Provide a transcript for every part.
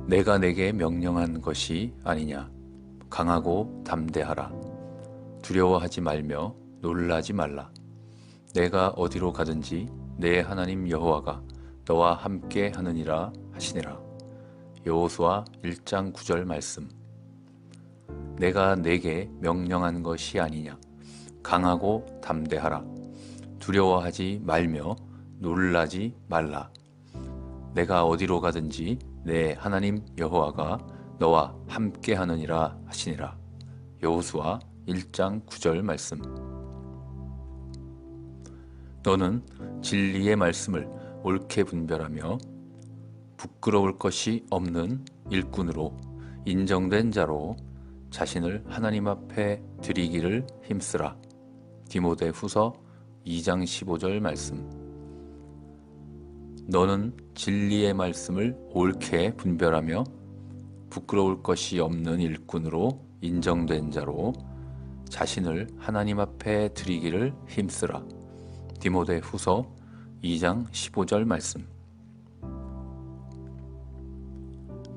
내가 내게 명령한 것이 아니냐. 강하고 담대하라. 두려워하지 말며 놀라지 말라. 내가 어디로 가든지 내 하나님 여호와가 너와 함께 하느니라 하시니라. 여호수아 1장 9절 말씀. 내가 내게 명령한 것이 아니냐. 강하고 담대하라. 두려워하지 말며 놀라지 말라. 내가 어디로 가든지 내 하나님 여호와가 너와 함께 하느니라 하시니라. 여호수아 1장 9절 말씀. 너는 진리의 말씀을 옳게 분별하며 부끄러울 것이 없는 일꾼으로 인정된 자로 자신을 하나님 앞에 드리기를 힘쓰라. 디모데후서 2장 15절 말씀. 너는 진리의 말씀을 옳게 분별하며 부끄러울 것이 없는 일꾼으로 인정된 자로 자신을 하나님 앞에 드리기를 힘쓰라. 디모데후서 2장 15절 말씀.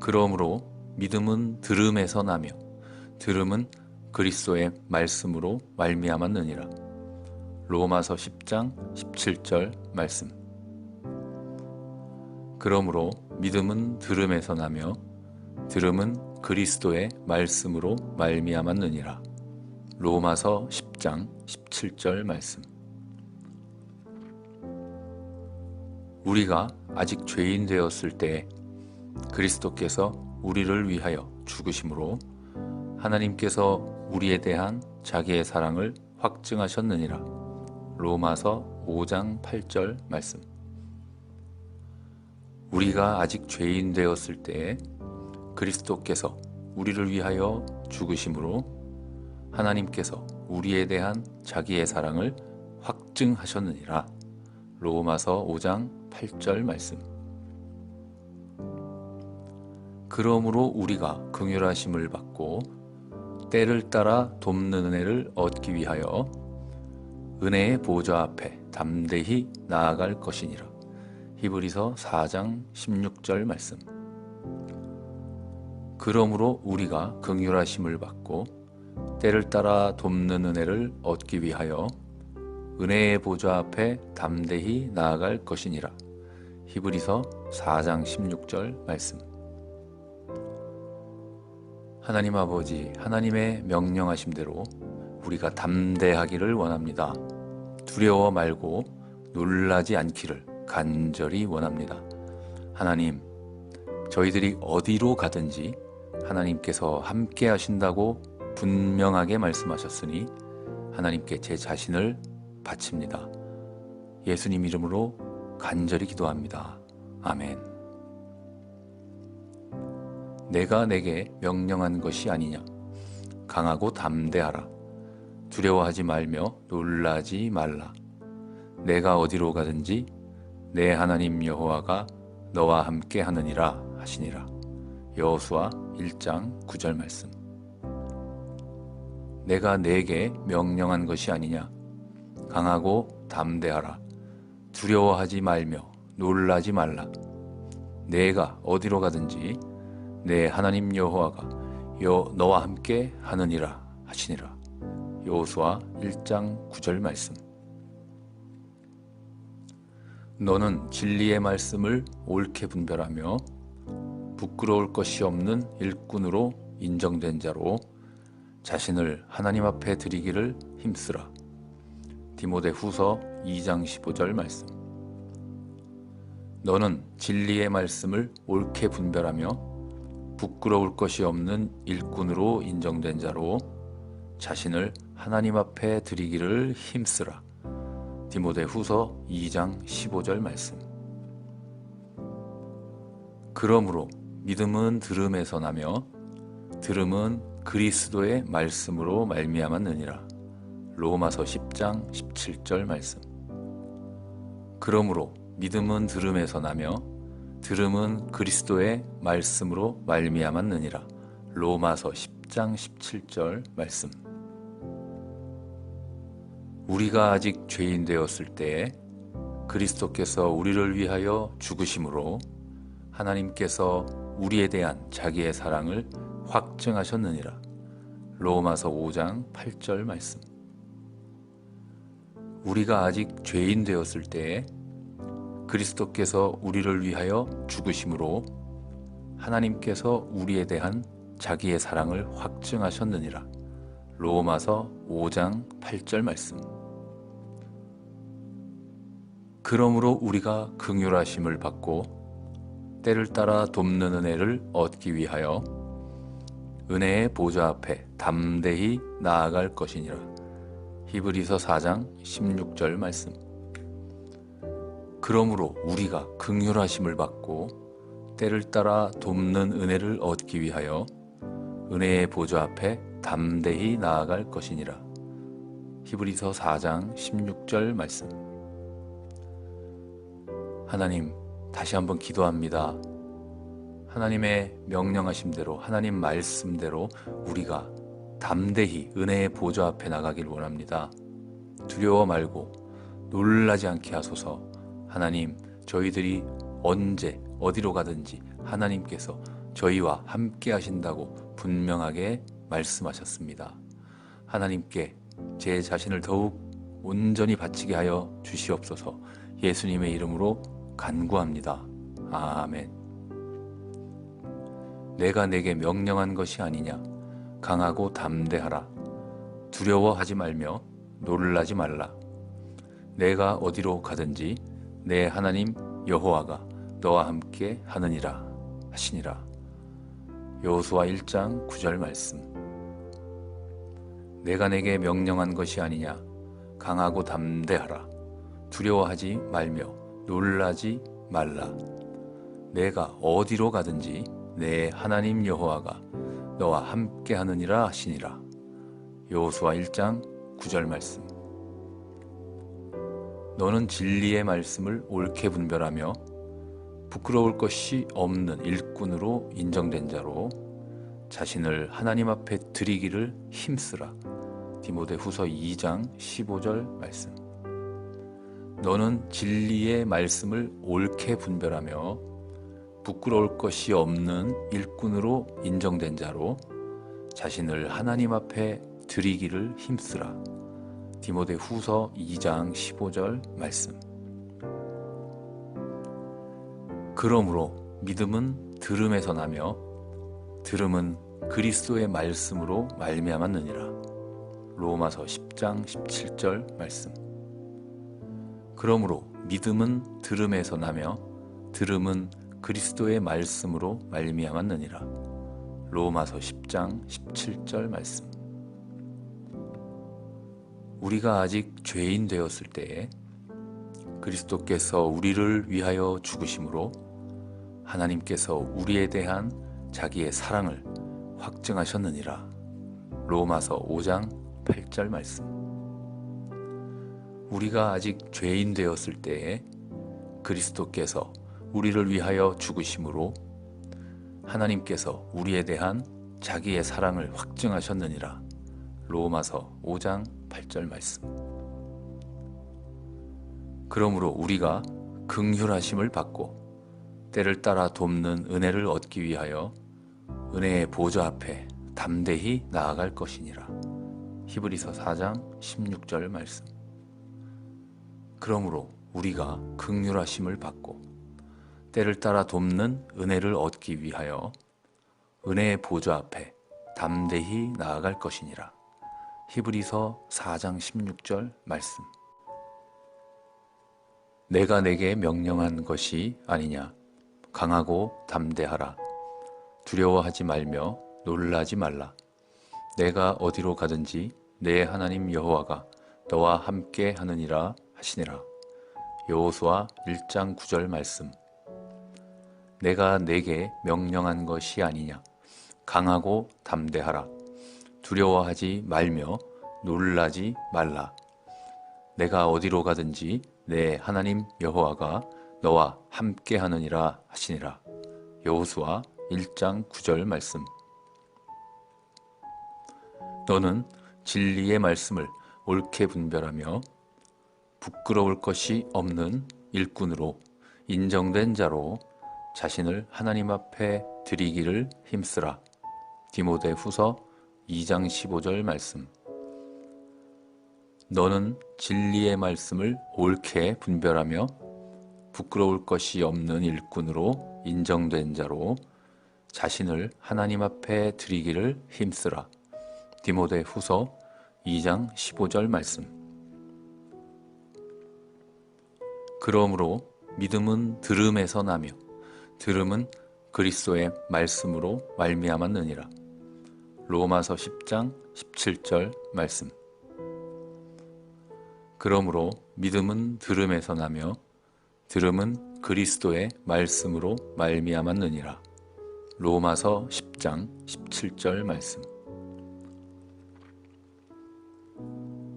그러므로 믿음은 들음에서 나며 들음은 그리스도의 말씀으로 말미암았느니라. 로마서 10장 17절 말씀. 그러므로 믿음은 들음에서 나며 들음은 그리스도의 말씀으로 말미암았느니라. 로마서 10장 17절 말씀. 우리가 아직 죄인 되었을 때에 그리스도께서 우리를 위하여 죽으심으로 하나님께서 우리에 대한 자기의 사랑을 확증하셨느니라. 로마서 5장 8절 말씀. 우리가 아직 죄인 되었을 때에 그리스도께서 우리를 위하여 죽으심으로 하나님께서 우리에 대한 자기의 사랑을 확증하셨느니라. 로마서 5장 8절 말씀. 그러므로 우리가 긍휼하심을 받고 때를 따라 돕는 은혜를 얻기 위하여 은혜의 보좌 앞에 담대히 나아갈 것이니라. 히브리서 4장 16절 말씀. 그러므로 우리가 긍휼하심을 받고 때를 따라 돕는 은혜를 얻기 위하여 은혜의 보좌 앞에 담대히 나아갈 것이니라. 히브리서 4장 16절 말씀. 하나님 아버지, 하나님의 명령하심대로 우리가 담대하기를 원합니다. 두려워 말고 놀라지 않기를 간절히 원합니다. 하나님, 저희들이 어디로 가든지 하나님께서 함께 하신다고 분명하게 말씀하셨으니 하나님께 제 자신을 바칩니다. 예수님 이름으로 간절히 기도합니다. 아멘. 내가 내게 명령한 것이 아니냐. 강하고 담대하라. 두려워하지 말며 놀라지 말라. 내가 어디로 가든지 내 하나님 여호와가 너와 함께 하느니라 하시니라. 여호수아 1장 9절 말씀. 내가 내게 명령한 것이 아니냐. 강하고 담대하라. 두려워하지 말며 놀라지 말라. 내가 어디로 가든지 내 하나님 여호와가 너와 함께 하느니라 하시니라. 여호수아 1장 9절 말씀. 너는 진리의 말씀을 옳게 분별하며 부끄러울 것이 없는 일꾼으로 인정된 자로 자신을 하나님 앞에 드리기를 힘쓰라. 디모데후서 2장 15절 말씀. 너는 진리의 말씀을 옳게 분별하며 부끄러울 것이 없는 일꾼으로 인정된 자로 자신을 하나님 앞에 드리기를 힘쓰라. 디모데후서 2장 15절 말씀. 그러므로 믿음은 들음에서 나며 들음은 그리스도의 말씀으로 말미암았느니라. 로마서 10장 17절 말씀. 그러므로 믿음은 들음에서 나며 들음은 그리스도의 말씀으로 말미암았느니라. 로마서 10장 17절 말씀. 우리가 아직 죄인 되었을 때에 그리스도께서 우리를 위하여 죽으심으로 하나님께서 우리에 대한 자기의 사랑을 확증하셨느니라. 로마서 5장 8절 말씀. 우리가 아직 죄인 되었을 때에 그리스도께서 우리를 위하여 죽으심으로 하나님께서 우리에 대한 자기의 사랑을 확증하셨느니라. 로마서 5장 8절 말씀. 그러므로 우리가 긍휼하심을 받고 때를 따라 돕는 은혜를 얻기 위하여 은혜의 보좌 앞에 담대히 나아갈 것이니라. 히브리서 4장 16절 말씀. 그러므로 우리가 긍휼하심을 받고 때를 따라 돕는 은혜를 얻기 위하여 은혜의 보좌 앞에 담대히 나아갈 것이니라. 히브리서 4장 16절 말씀. 하나님, 다시 한번 기도합니다. 하나님의 명령하심대로, 하나님 말씀대로 우리가 담대히 은혜의 보좌 앞에 나가길 원합니다. 두려워 말고 놀라지 않게 하소서. 하나님, 저희들이 언제 어디로 가든지 하나님께서 저희와 함께 하신다고 분명하게 말씀하셨습니다. 하나님께 제 자신을 더욱 온전히 바치게 하여 주시옵소서. 예수님의 이름으로 간구합니다. 아멘. 내가 내게 명령한 것이 아니냐. 강하고 담대하라. 두려워하지 말며 놀라지 말라. 내가 어디로 가든지 내 하나님 여호와가 너와 함께 하느니라 하시니라. 여호수아 1장 9절 말씀. 내가 내게 명령한 것이 아니냐. 강하고 담대하라. 두려워하지 말며 놀라지 말라. 내가 어디로 가든지 내 하나님 여호와가 너와 함께 하느니라 하시니라. 여호수아 1장 9절 말씀. 너는 진리의 말씀을 옳게 분별하며 부끄러울 것이 없는 일꾼으로 인정된 자로 자신을 하나님 앞에 드리기를 힘쓰라. 디모데후서 2장 15절 말씀. 너는 진리의 말씀을 옳게 분별하며 부끄러울 것이 없는 일꾼으로 인정된 자로 자신을 하나님 앞에 드리기를 힘쓰라. 디모데후서 2장 15절 말씀. 그러므로 믿음은 들음에서 나며 들음은 그리스도의 말씀으로 말미암았느니라. 로마서 10장 17절 말씀. 그러므로 믿음은 들음에서 나며 들음은 그리스도의 말씀으로 말미암았느니라. 로마서 10장 17절 말씀. 우리가 아직 죄인 되었을 때에 그리스도께서 우리를 위하여 죽으심으로 하나님께서 우리에 대한 자기의 사랑을 확증하셨느니라. 로마서 5장 8절 말씀. 우리가 아직 죄인 되었을 때에 그리스도께서 우리를 위하여 죽으심으로 하나님께서 우리에 대한 자기의 사랑을 확증하셨느니라. 로마서 5장 8절 말씀. 그러므로 우리가 긍휼하심을 받고 때를 따라 돕는 은혜를 얻기 위하여 은혜의 보좌 앞에 담대히 나아갈 것이니라. 히브리서 4장 16절 말씀. 그러므로 우리가 긍휼하심을 받고 때를 따라 돕는 은혜를 얻기 위하여 은혜의 보좌 앞에 담대히 나아갈 것이니라. 히브리서 4장 16절 말씀. 내가 내게 명령한 것이 아니냐. 강하고 담대하라. 두려워하지 말며 놀라지 말라. 내가 어디로 가든지 내 하나님 여호와가 너와 함께 하느니라 하시니라. 여호수아 1장 9절 말씀. 내가 내게 명령한 것이 아니냐. 강하고 담대하라. 두려워하지 말며 놀라지 말라. 내가 어디로 가든지 내 하나님 여호와가 너와 함께 하느니라 하시니라. 여호수아 1장 9절 말씀. 너는 진리의 말씀을 옳게 분별하며 부끄러울 것이 없는 일꾼으로 인정된 자로 자신을 하나님 앞에 드리기를 힘쓰라. 디모데후서 2장 15절 말씀. 너는 진리의 말씀을 옳게 분별하며 부끄러울 것이 없는 일꾼으로 인정된 자로 자신을 하나님 앞에 드리기를 힘쓰라. 디모데후서 2장 15절 말씀. 그러므로 믿음은 들음에서 나며 들음은 그리스도의 말씀으로 말미암았느니라. 로마서 10장 17절 말씀. 그러므로 믿음은 들음에서 나며 들음은 그리스도의 말씀으로 말미암았느니라. 로마서 10장 17절 말씀.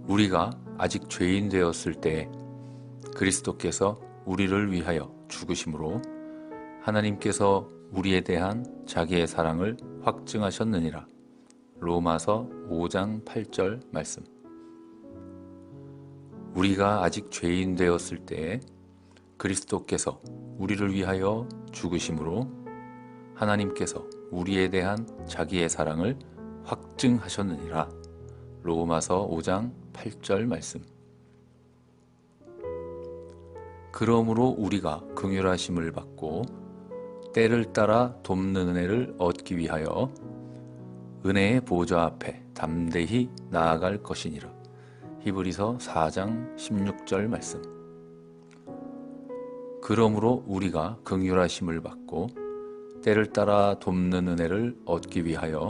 우리가 아직 죄인 되었을 때에 그리스도께서 우리를 위하여 죽으심으로 하나님께서 우리에 대한 자기의 사랑을 확증하셨느니라. 로마서 5장 8절 말씀. 우리가 아직 죄인 되었을 때에 그리스도께서 우리를 위하여 죽으심으로 하나님께서 우리에 대한 자기의 사랑을 확증하셨느니라. 로마서 5장 8절 말씀. 그러므로 우리가 긍휼하심을 받고 때를 따라 돕는 은혜를 얻기 위하여 은혜의 보좌 앞에 담대히 나아갈 것이니라. 히브리서 4장 16절 말씀. 그러므로 우리가 긍휼하심을 받고 때를 따라 돕는 은혜를 얻기 위하여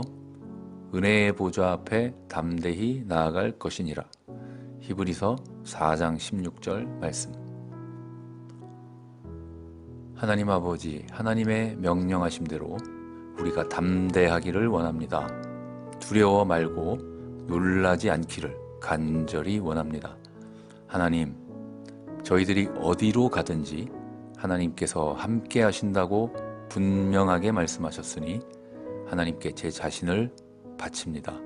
은혜의 보좌 앞에 담대히 나아갈 것이니라. 히브리서 4장 16절 말씀. 하나님 아버지, 하나님의 명령하심대로 우리가 담대하기를 원합니다. 두려워 말고 놀라지 않기를 간절히 원합니다. 하나님, 저희들이 어디로 가든지 하나님께서 함께 하신다고 분명하게 말씀하셨으니 하나님께 제 자신을 바칩니다.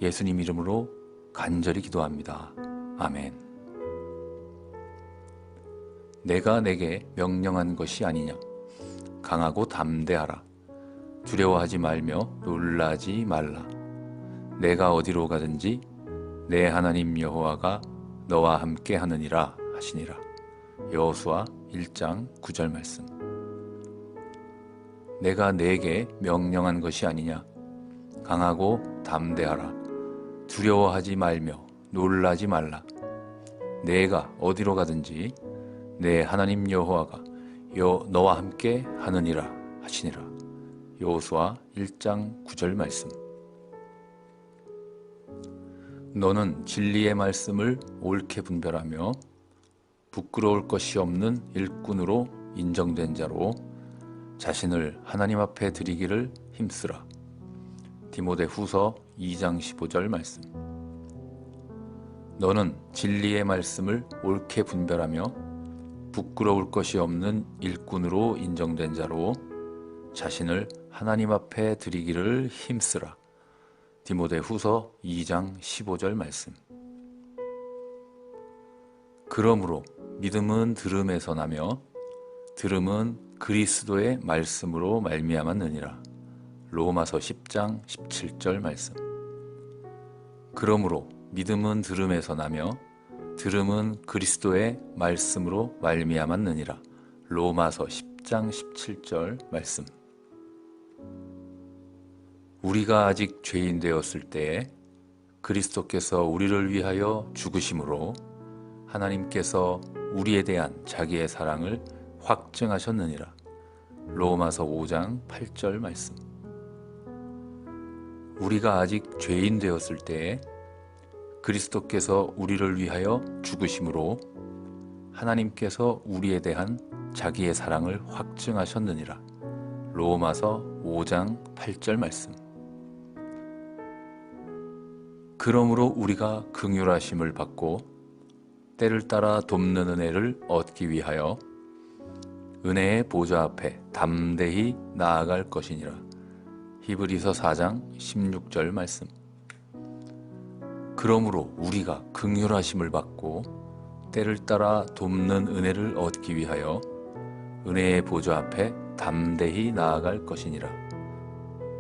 예수님 이름으로 간절히 기도합니다. 아멘. 내가 내게 명령한 것이 아니냐. 강하고 담대하라. 두려워하지 말며 놀라지 말라. 내가 어디로 가든지 내 하나님 여호와가 너와 함께 하느니라 하시니라. 여호수아 1장 9절 말씀. 내가 내게 명령한 것이 아니냐. 강하고 담대하라. 두려워하지 말며 놀라지 말라. 내가 어디로 가든지 내 하나님 여호와가 너와 함께 하느니라 하시니라. 여호수아 1장 9절 말씀. 너는 진리의 말씀을 옳게 분별하며 부끄러울 것이 없는 일꾼으로 인정된 자로 자신을 하나님 앞에 드리기를 힘쓰라. 디모데후서 2장 15절 말씀. 너는 진리의 말씀을 옳게 분별하며 부끄러울 것이 없는 일꾼으로 인정된 자로 자신을 하나님 앞에 드리기를 힘쓰라. 디모데후서 2장 15절 말씀. 그러므로 믿음은 들음에서 나며 들음은 그리스도의 말씀으로 말미암았느니라. 로마서 10장 17절 말씀. 그러므로 믿음은 들음에서 나며 들음은 그리스도의 말씀으로 말미암았느니라. 로마서 10장 17절 말씀. 우리가 아직 죄인 되었을 때에 그리스도께서 우리를 위하여 죽으심으로 하나님께서 우리에 대한 자기의 사랑을 확증하셨느니라. 로마서 5장 8절 말씀. 우리가 아직 죄인 되었을 때에 그리스도께서 우리를 위하여 죽으심으로 하나님께서 우리에 대한 자기의 사랑을 확증하셨느니라. 로마서 5장 8절 말씀. 그러므로 우리가 긍휼하심을 받고 때를 따라 돕는 은혜를 얻기 위하여 은혜의 보좌 앞에 담대히 나아갈 것이니라. 히브리서 4장 16절 말씀. 그러므로 우리가 긍휼하심을 받고 때를 따라 돕는 은혜를 얻기 위하여 은혜의 보좌 앞에 담대히 나아갈 것이니라.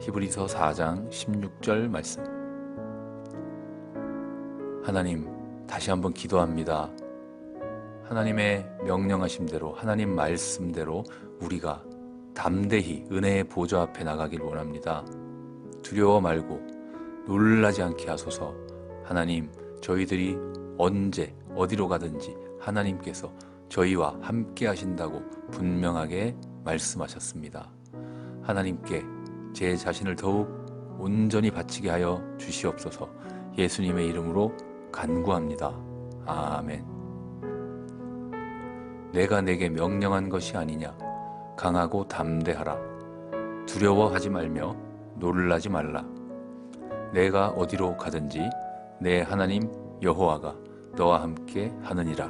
히브리서 4장 16절 말씀. 하나님, 다시 한번 기도합니다. 하나님의 명령하심대로, 하나님 말씀대로 우리가 담대히 은혜의 보좌 앞에 나가길 원합니다. 두려워 말고 놀라지 않게 하소서. 하나님, 저희들이 언제 어디로 가든지 하나님께서 저희와 함께 하신다고 분명하게 말씀하셨습니다. 하나님께 제 자신을 더욱 온전히 바치게 하여 주시옵소서. 예수님의 이름으로 간구합니다. 아멘. 내가 내게 명령한 것이 아니냐. 강하고 담대하라. 두려워하지 말며 놀라지 말라. 내가 어디로 가든지 내 하나님 여호와가 너와 함께 하느니라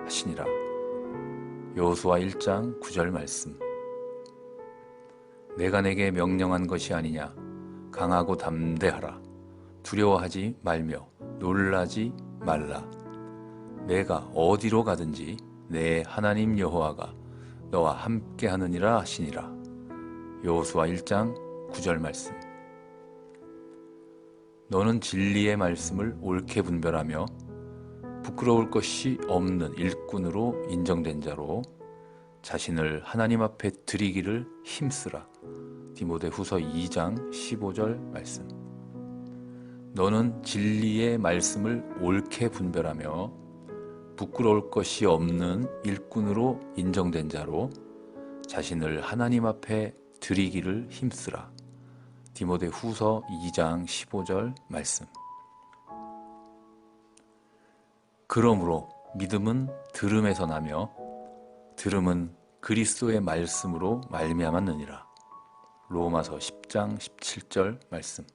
하시니라. 여호수아 1장 9절 말씀. 내가 내게 명령한 것이 아니냐. 강하고 담대하라. 두려워하지 말며 놀라지 말라. 내가 어디로 가든지 내 하나님 여호와가 너와 함께 하느니라 하시니라. 여호수아 1장 9절 말씀. 너는 진리의 말씀을 옳게 분별하며 부끄러울 것이 없는 일꾼으로 인정된 자로 자신을 하나님 앞에 드리기를 힘쓰라. 디모데후서 2장 15절 말씀. 너는 진리의 말씀을 옳게 분별하며 부끄러울 것이 없는 일꾼으로 인정된 자로 자신을 하나님 앞에 드리기를 힘쓰라. 디모데후서 2장 15절 말씀. 그러므로 믿음은 들음에서 나며 들음은 그리스도의 말씀으로 말미암았느니라. 로마서 10장 17절 말씀.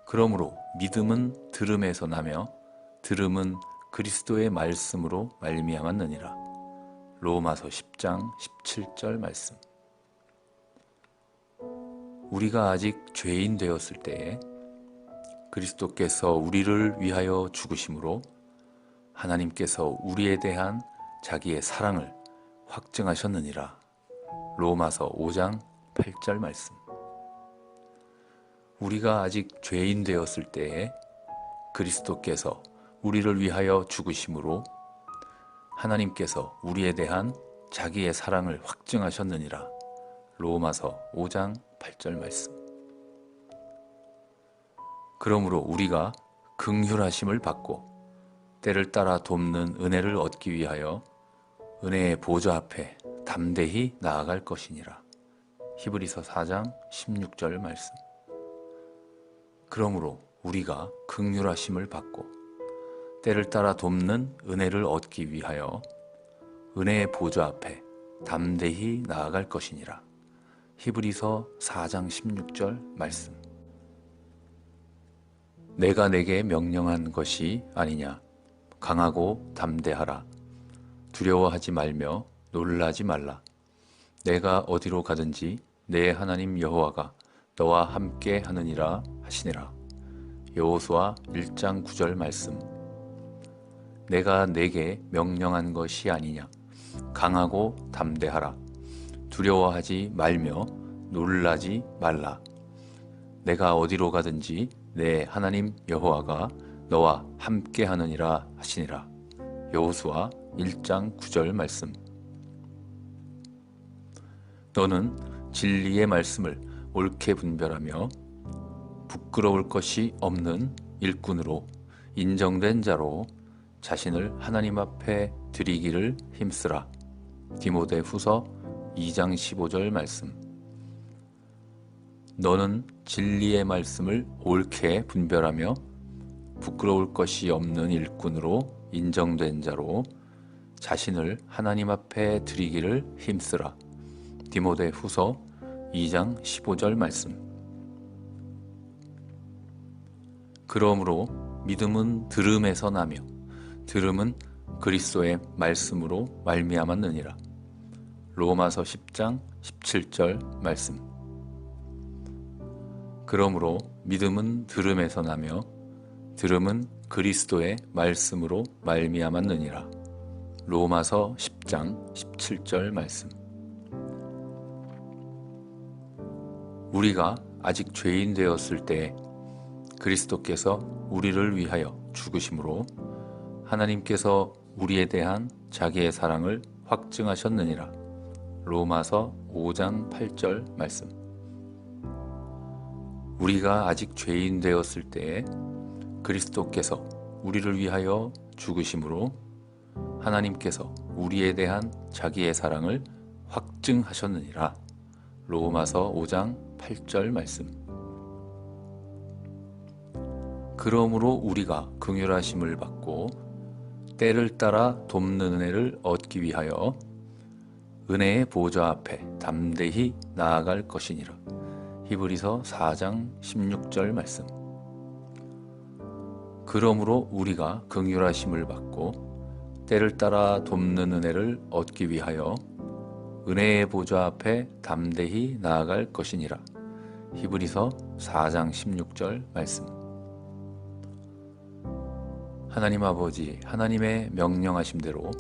그러므로 믿음은 들음에서 나며 들음은 그리스도의 말씀으로 말미암았느니라. 로마서 10장 17절 말씀. 우리가 아직 죄인 되었을 때에 그리스도께서 우리를 위하여 죽으심으로 하나님께서 우리에 대한 자기의 사랑을 확증하셨느니라. 로마서 5장 8절 말씀. 우리가 아직 죄인 되었을 때에 그리스도께서 우리를 위하여 죽으심으로 하나님께서 우리에 대한 자기의 사랑을 확증하셨느니라. 로마서 5장 8절 말씀. 그러므로 우리가 긍휼하심을 받고 때를 따라 돕는 은혜를 얻기 위하여 은혜의 보좌 앞에 담대히 나아갈 것이니라. 히브리서 4장 16절 말씀. 그러므로 우리가 긍휼하심을 받고 때를 따라 돕는 은혜를 얻기 위하여 은혜의 보좌 앞에 담대히 나아갈 것이니라. 히브리서 4장 16절 말씀. 내가 내게 명령한 것이 아니냐. 강하고 담대하라. 두려워하지 말며 놀라지 말라. 내가 어디로 가든지 내 하나님 여호와가 너와 함께 하느니라 하시니라. 여호수아 1장 9절 말씀. 내가 내게 명령한 것이 아니냐. 강하고 담대하라. 두려워하지 말며 놀라지 말라. 내가 어디로 가든지 내 하나님 여호와가 너와 함께 하느니라 하시니라. 여호수아 1장 9절 말씀. 너는 진리의 말씀을 옳게 분별하며 부끄러울 것이 없는 일꾼으로 인정된 자로 자신을 하나님 앞에 드리기를 힘쓰라. 디모데후서 2장 15절 말씀. 너는 진리의 말씀을 옳게 분별하며 부끄러울 것이 없는 일꾼으로 인정된 자로 자신을 하나님 앞에 드리기를 힘쓰라. 디모데후서 2장 15절 말씀. 그러므로 믿음은 들음에서 나며 들음은 그리스도의 말씀으로 말미암았느니라. 로마서 10장 17절 말씀. 그러므로 믿음은 들음에서 나며 들음은 그리스도의 말씀으로 말미암았느니라. 로마서 10장 17절 말씀. 우리가 아직 죄인 되었을 때 그리스도께서 우리를 위하여 죽으심으로 하나님께서 우리에 대한 자기의 사랑을 확증하셨느니라. 로마서 5장 8절 말씀. 우리가 아직 죄인 되었을 때에 그리스도께서 우리를 위하여 죽으심으로 하나님께서 우리에 대한 자기의 사랑을 확증하셨느니라. 로마서 5장 8절 말씀. 그러므로 우리가 긍휼하심을 받고 때를 따라 돕는 은혜를 얻기 위하여 은혜의 보좌 앞에 담대히 나아갈 것이니라. 히브리서 4장 16절 말씀. 그러므로 우리가 긍휼하심을 받고 때를 따라 돕는 은혜를 얻기 위하여 은혜의 보좌 앞에 담대히 나아갈 것이니라. 히브리서 4장 16절 말씀. 하나님 아버지, 하나님의 명령하심대로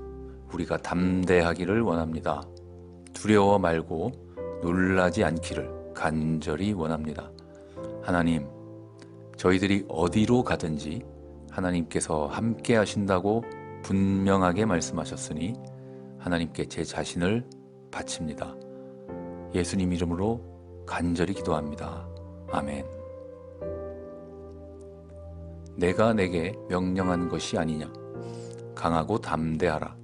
우리가 담대하기를 원합니다. 두려워 말고 놀라지 않기를 간절히 원합니다. 하나님, 저희들이 어디로 가든지 하나님께서 함께 하신다고 분명하게 말씀하셨으니 하나님께 제 자신을 바칩니다. 예수님 이름으로 간절히 기도합니다. 아멘. 내가 내게 명령한 것이 아니냐. 강하고 담대하라.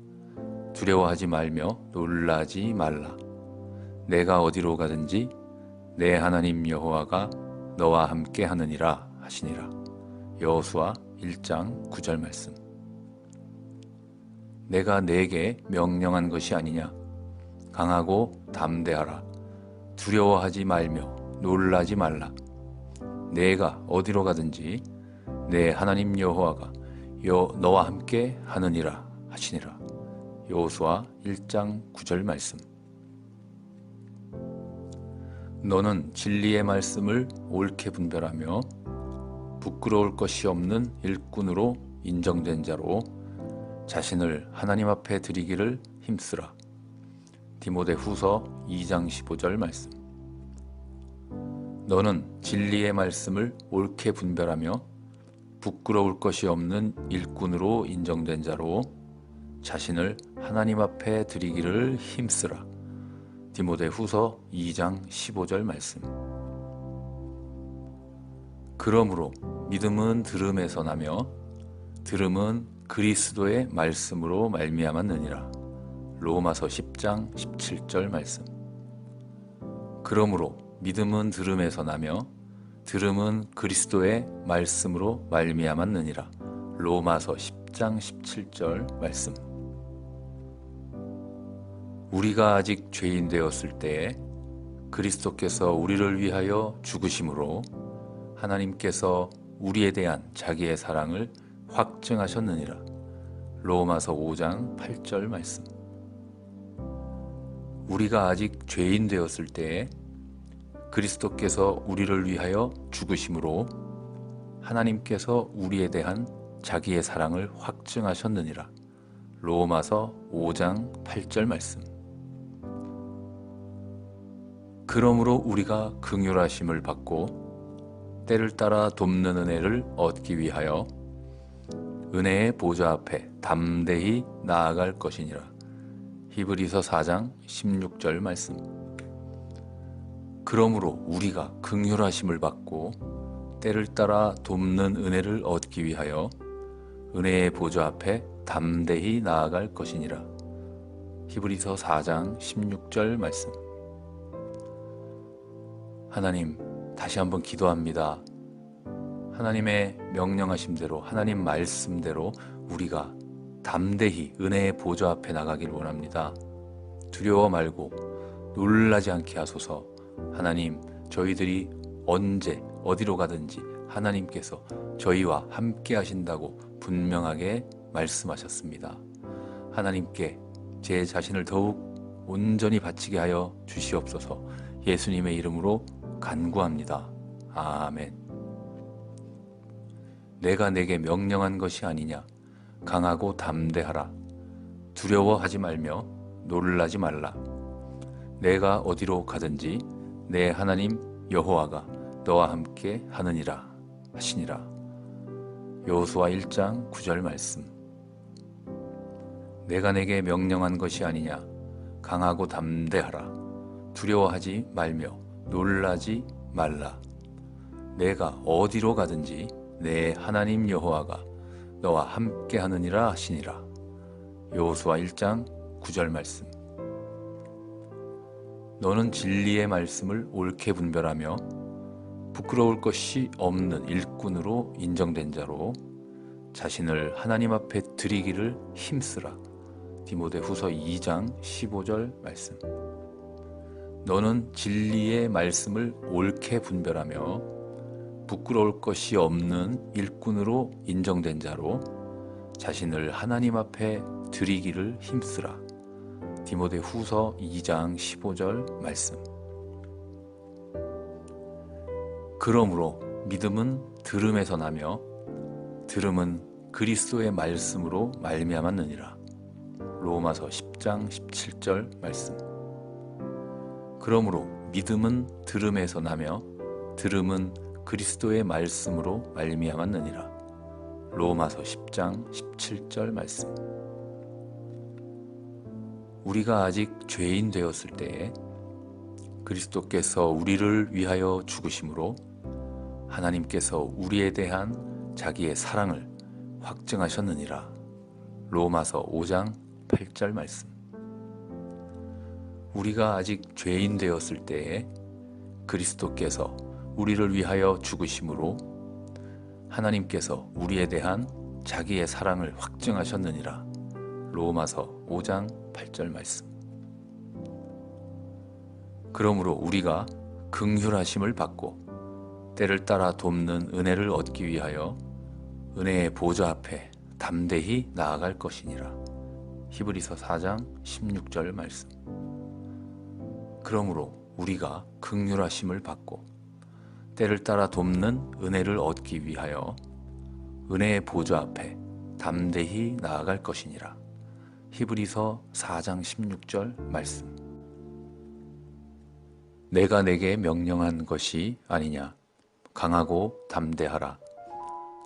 두려워하지 말며 놀라지 말라. 내가 어디로 가든지 내 하나님 여호와가 너와 함께 하느니라 하시니라. 여호수아 1장 9절 말씀. 내가 내게 명령한 것이 아니냐. 강하고 담대하라. 두려워하지 말며 놀라지 말라. 내가 어디로 가든지 내 하나님 여호와가 너와 함께 하느니라 하시니라. 여호수아 1장 9절 말씀. 너는 진리의 말씀을 옳게 분별하며 부끄러울 것이 없는 일꾼으로 인정된 자로 자신을 하나님 앞에 드리기를 힘쓰라. 디모데후서 2장 15절 말씀. 너는 진리의 말씀을 옳게 분별하며 부끄러울 것이 없는 일꾼으로 인정된 자로 자신을 하나님 앞에 드리기를 힘쓰라. 디모데후서 2장 15절 말씀. 그러므로 믿음은 들음에서 나며 들음은 그리스도의 말씀으로 말미암았느니라. 로마서 10장 17절 말씀. 그러므로 믿음은 들음에서 나며 들음은 그리스도의 말씀으로 말미암았느니라. 로마서 10장 17절 말씀. 우리가 아직 죄인 되었을 때에 그리스도께서 우리를 위하여 죽으심으로 하나님께서 우리에 대한 자기의 사랑을 확증하셨느니라. 로마서 5장 8절 말씀. 우리가 아직 죄인 되었을 때에 그리스도께서 우리를 위하여 죽으심으로 하나님께서 우리에 대한 자기의 사랑을 확증하셨느니라. 로마서 5장 8절 말씀. 그러므로 우리가 긍휼하심을 받고 때를 따라 돕는 은혜를 얻기 위하여 은혜의 보좌 앞에 담대히 나아갈 것이니라. 히브리서 4장 16절 말씀. 그러므로 우리가 긍휼하심을 받고 때를 따라 돕는 은혜를 얻기 위하여 은혜의 보좌 앞에 담대히 나아갈 것이니라. 히브리서 4장 16절 말씀. 하나님, 다시 한번 기도합니다. 하나님의 명령하심대로, 하나님 말씀대로 우리가 담대히 은혜의 보좌 앞에 나가길 원합니다. 두려워 말고 놀라지 않게 하소서. 하나님, 저희들이 언제 어디로 가든지 하나님께서 저희와 함께 하신다고 분명하게 말씀하셨습니다. 하나님께 제 자신을 더욱 온전히 바치게 하여 주시옵소서. 예수님의 이름으로 간구합니다. 아멘. 내가 내게 명령한 것이 아니냐. 강하고 담대하라. 두려워하지 말며 놀라지 말라. 내가 어디로 가든지 내 하나님 여호와가 너와 함께 하느니라 하시니라. 여호수아 1장 9절 말씀. 내가 내게 명령한 것이 아니냐. 강하고 담대하라. 두려워하지 말며 놀라지 말라. 내가 어디로 가든지 내 하나님 여호와가 너와 함께 하느니라 하시니라. 여호수아 1장 9절 말씀. 너는 진리의 말씀을 옳게 분별하며 부끄러울 것이 없는 일꾼으로 인정된 자로 자신을 하나님 앞에 드리기를 힘쓰라. 디모데후서 2장 15절 말씀. 너는 진리의 말씀을 옳게 분별하며 부끄러울 것이 없는 일꾼으로 인정된 자로 자신을 하나님 앞에 드리기를 힘쓰라. 디모데후서 2장 15절 말씀. 그러므로 믿음은 들음에서 나며 들음은 그리스도의 말씀으로 말미암았느니라. 로마서 10장 17절 말씀. 그러므로 믿음은 들음에서 나며 들음은 그리스도의 말씀으로 말미암았느니라. 로마서 10장 17절 말씀. 우리가 아직 죄인 되었을 때에 그리스도께서 우리를 위하여 죽으심으로 하나님께서 우리에 대한 자기의 사랑을 확증하셨느니라. 로마서 5장 8절 말씀. 우리가 아직 죄인 되었을 때에 그리스도께서 우리를 위하여 죽으심으로 하나님께서 우리에 대한 자기의 사랑을 확증하셨느니라. 로마서 5장 8절 말씀. 그러므로 우리가 긍휼하심을 받고 때를 따라 돕는 은혜를 얻기 위하여 은혜의 보좌 앞에 담대히 나아갈 것이니라. 히브리서 4장 16절 말씀. 그러므로 우리가 긍휼하심을 받고 때를 따라 돕는 은혜를 얻기 위하여 은혜의 보좌 앞에 담대히 나아갈 것이니라. 히브리서 4장 16절 말씀. 내가 내게 명령한 것이 아니냐. 강하고 담대하라.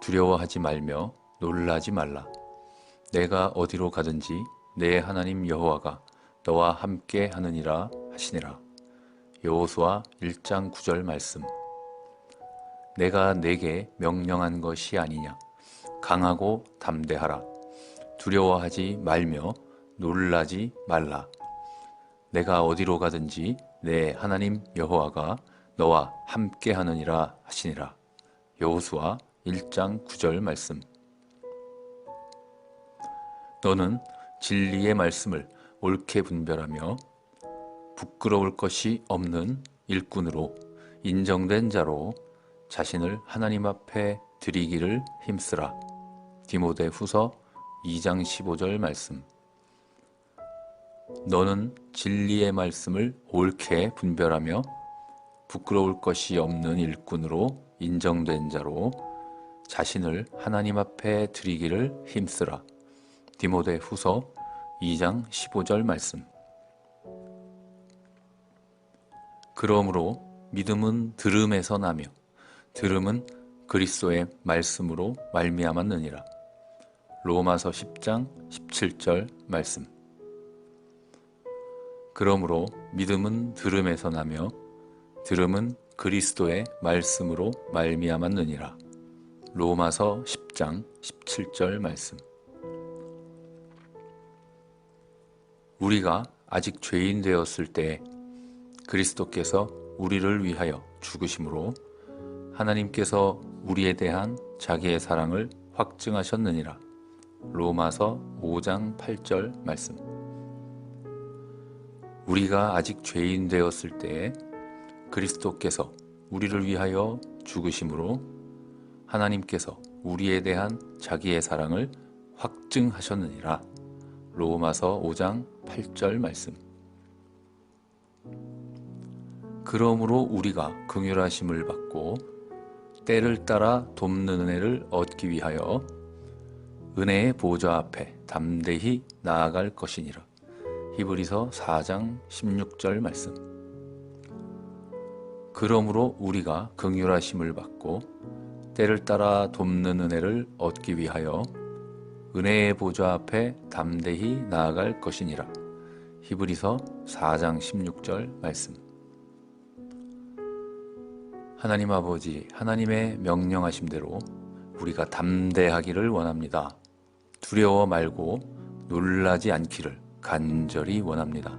두려워하지 말며 놀라지 말라. 내가 어디로 가든지 내 하나님 여호와가 너와 함께 하느니라 하시니라. 여호수아 1장 9절 말씀. 내가 내게 명령한 것이 아니냐. 강하고 담대하라. 두려워하지 말며 놀라지 말라. 내가 어디로 가든지 내 하나님 여호와가 너와 함께 하느니라 하시니라. 여호수아 1장 9절 말씀. 너는 진리의 말씀을 옳게 분별하며 부끄러울 것이 없는 일꾼으로 인정된 자로 자신을 하나님 앞에 드리기를 힘쓰라. 디모데후서 2장 15절 말씀. 너는 진리의 말씀을 옳게 분별하며 부끄러울 것이 없는 일꾼으로 인정된 자로 자신을 하나님 앞에 드리기를 힘쓰라. 디모데후서 2장 15절 말씀. 그러므로 믿음은 들음에서 나며 들음은 그리스도의 말씀으로 말미암았느니라. 로마서 10장 17절 말씀. 그러므로 믿음은 들음에서 나며 들음은 그리스도의 말씀으로 말미암았느니라. 로마서 10장 17절 말씀. 우리가 아직 죄인 되었을 때 그리스도께서 우리를 위하여 죽으심으로 하나님께서 우리에 대한 자기의 사랑을 확증하셨느니라. 로마서 5장 8절 말씀. 우리가 아직 죄인 되었을 때에 그리스도께서 우리를 위하여 죽으심으로 하나님께서 우리에 대한 자기의 사랑을 확증하셨느니라. 로마서 5장 8절 말씀. 그러므로 우리가 긍휼하심을 받고 때를 따라 돕는 은혜를 얻기 위하여 은혜의 보좌 앞에 담대히 나아갈 것이니라. 히브리서 4장 16절 말씀. 그러므로 우리가 긍휼하심을 받고 때를 따라 돕는 은혜를 얻기 위하여 은혜의 보좌 앞에 담대히 나아갈 것이니라. 히브리서 4장 16절 말씀. 하나님 아버지, 하나님의 명령하심대로 우리가 담대하기를 원합니다. 두려워 말고 놀라지 않기를 간절히 원합니다.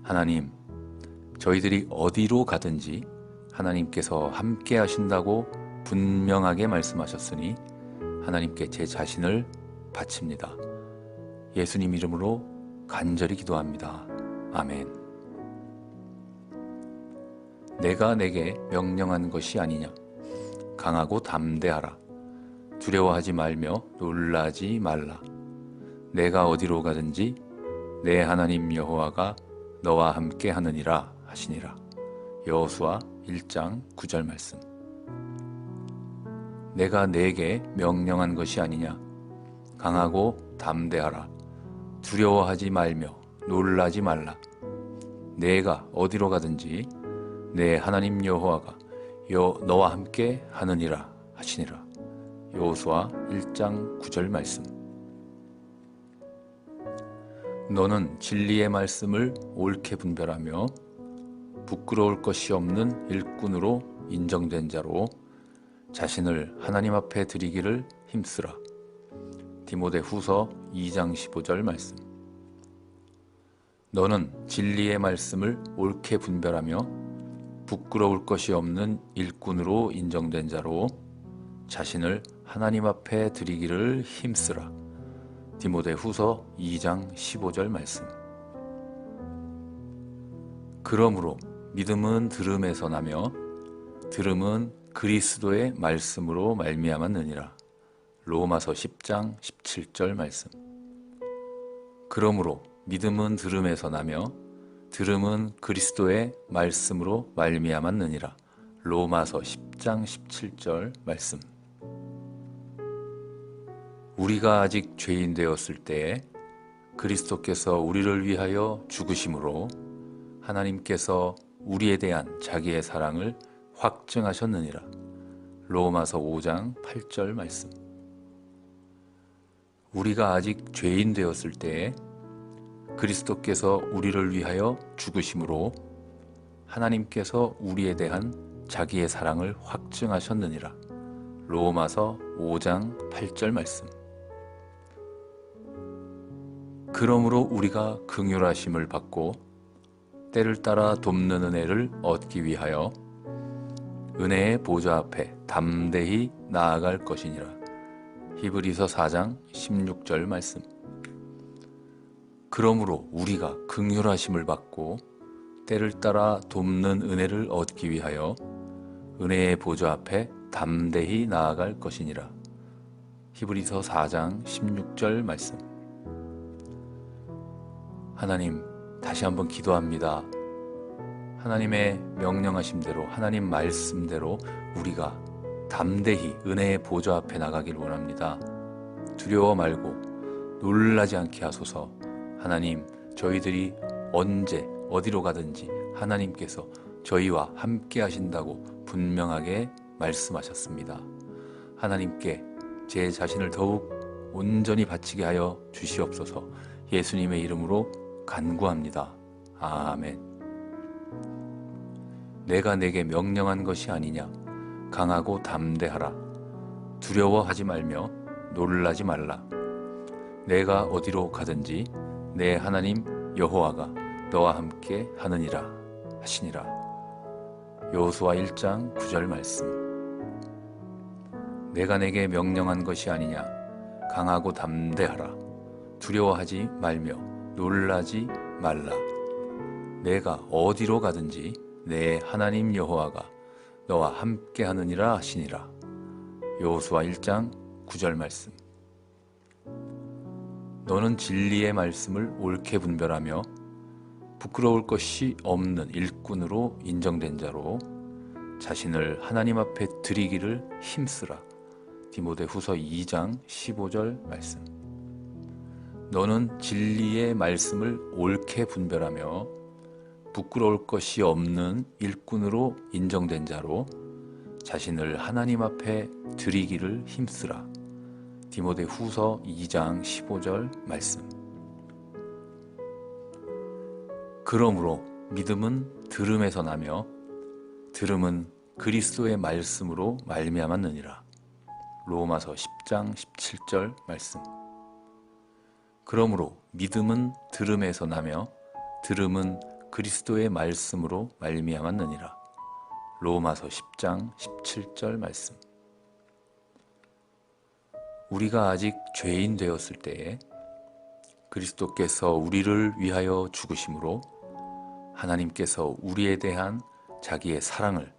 하나님, 저희들이 어디로 가든지 하나님께서 함께 하신다고 분명하게 말씀하셨으니 하나님께 제 자신을 바칩니다. 예수님 이름으로 간절히 기도합니다. 아멘. 내가 내게 명령한 것이 아니냐. 강하고 담대하라. 두려워하지 말며 놀라지 말라. 내가 어디로 가든지 내 하나님 여호와가 너와 함께 하느니라 하시니라. 여호수아 1장 9절 말씀. 내가 내게 명령한 것이 아니냐. 강하고 담대하라. 두려워하지 말며 놀라지 말라. 내가 어디로 가든지 내 하나님 여호와가 너와 함께 하느니라 하시니라. 여호수아 1장 9절 말씀. 너는 진리의 말씀을 옳게 분별하며 부끄러울 것이 없는 일꾼으로 인정된 자로 자신을 하나님 앞에 드리기를 힘쓰라. 디모데후서 2장 15절 말씀. 너는 진리의 말씀을 옳게 분별하며 부끄러울 것이 없는 일꾼으로 인정된 자로 자신을 하나님 앞에 드리기를 힘쓰라. 디모데후서 2장 15절 말씀. 그러므로 믿음은 들음에서 나며 들음은 그리스도의 말씀으로 말미암았느니라. 로마서 10장 17절 말씀. 그러므로 믿음은 들음에서 나며 들음은 그리스도의 말씀으로 말미암았느니라. 로마서 10장 17절 말씀. 우리가 아직 죄인 되었을 때에 그리스도께서 우리를 위하여 죽으심으로 하나님께서 우리에 대한 자기의 사랑을 확증하셨느니라. 로마서 5장 8절 말씀. 우리가 아직 죄인 되었을 때에 그리스도께서 우리를 위하여 죽으심으로 하나님께서 우리에 대한 자기의 사랑을 확증하셨느니라. 로마서 5장 8절 말씀. 그러므로 우리가 긍휼하심을 받고 때를 따라 돕는 은혜를 얻기 위하여 은혜의 보좌 앞에 담대히 나아갈 것이니라. 히브리서 4장 16절 말씀. 그러므로 우리가 긍휼하심을 받고 때를 따라 돕는 은혜를 얻기 위하여 은혜의 보좌 앞에 담대히 나아갈 것이니라. 히브리서 4장 16절 말씀. 하나님, 다시 한번 기도합니다. 하나님의 명령하심대로, 하나님 말씀대로 우리가 담대히 은혜의 보좌 앞에 나가길 원합니다. 두려워 말고 놀라지 않게 하소서. 하나님, 저희들이 언제 어디로 가든지 하나님께서 저희와 함께 하신다고 분명하게 말씀하셨습니다. 하나님께 제 자신을 더욱 온전히 바치게 하여 주시옵소서. 예수님의 이름으로 간구합니다. 아멘. 내가 내게 명령한 것이 아니냐. 강하고 담대하라. 두려워하지 말며 놀라지 말라. 내가 어디로 가든지 내 하나님 여호와가 너와 함께 하느니라 하시니라. 여호수아 1장 9절 말씀. 내가 내게 명령한 것이 아니냐. 강하고 담대하라. 두려워하지 말며 놀라지 말라. 내가 어디로 가든지 내 하나님 여호와가 너와 함께 하느니라 하시니라. 여호수아 1장 9절 말씀. 너는 진리의 말씀을 옳게 분별하며 부끄러울 것이 없는 일꾼으로 인정된 자로 자신을 하나님 앞에 드리기를 힘쓰라. 디모데후서 2장 15절 말씀. 너는 진리의 말씀을 옳게 분별하며 부끄러울 것이 없는 일꾼으로 인정된 자로 자신을 하나님 앞에 드리기를 힘쓰라. 디모데 후서 2장 15절 말씀. 그러므로 믿음은 들음에서 나며 들음은 그리스도의 말씀으로 말미암았느니라. 로마서 10장 17절 말씀. 그러므로 믿음은 들음에서 나며 들음은 그리스도의 말씀으로 말미암았느니라. 로마서 10장 17절 말씀. 우리가 아직 죄인 되었을 때에 그리스도께서 우리를 위하여 죽으심으로 하나님께서 우리에 대한 자기의 사랑을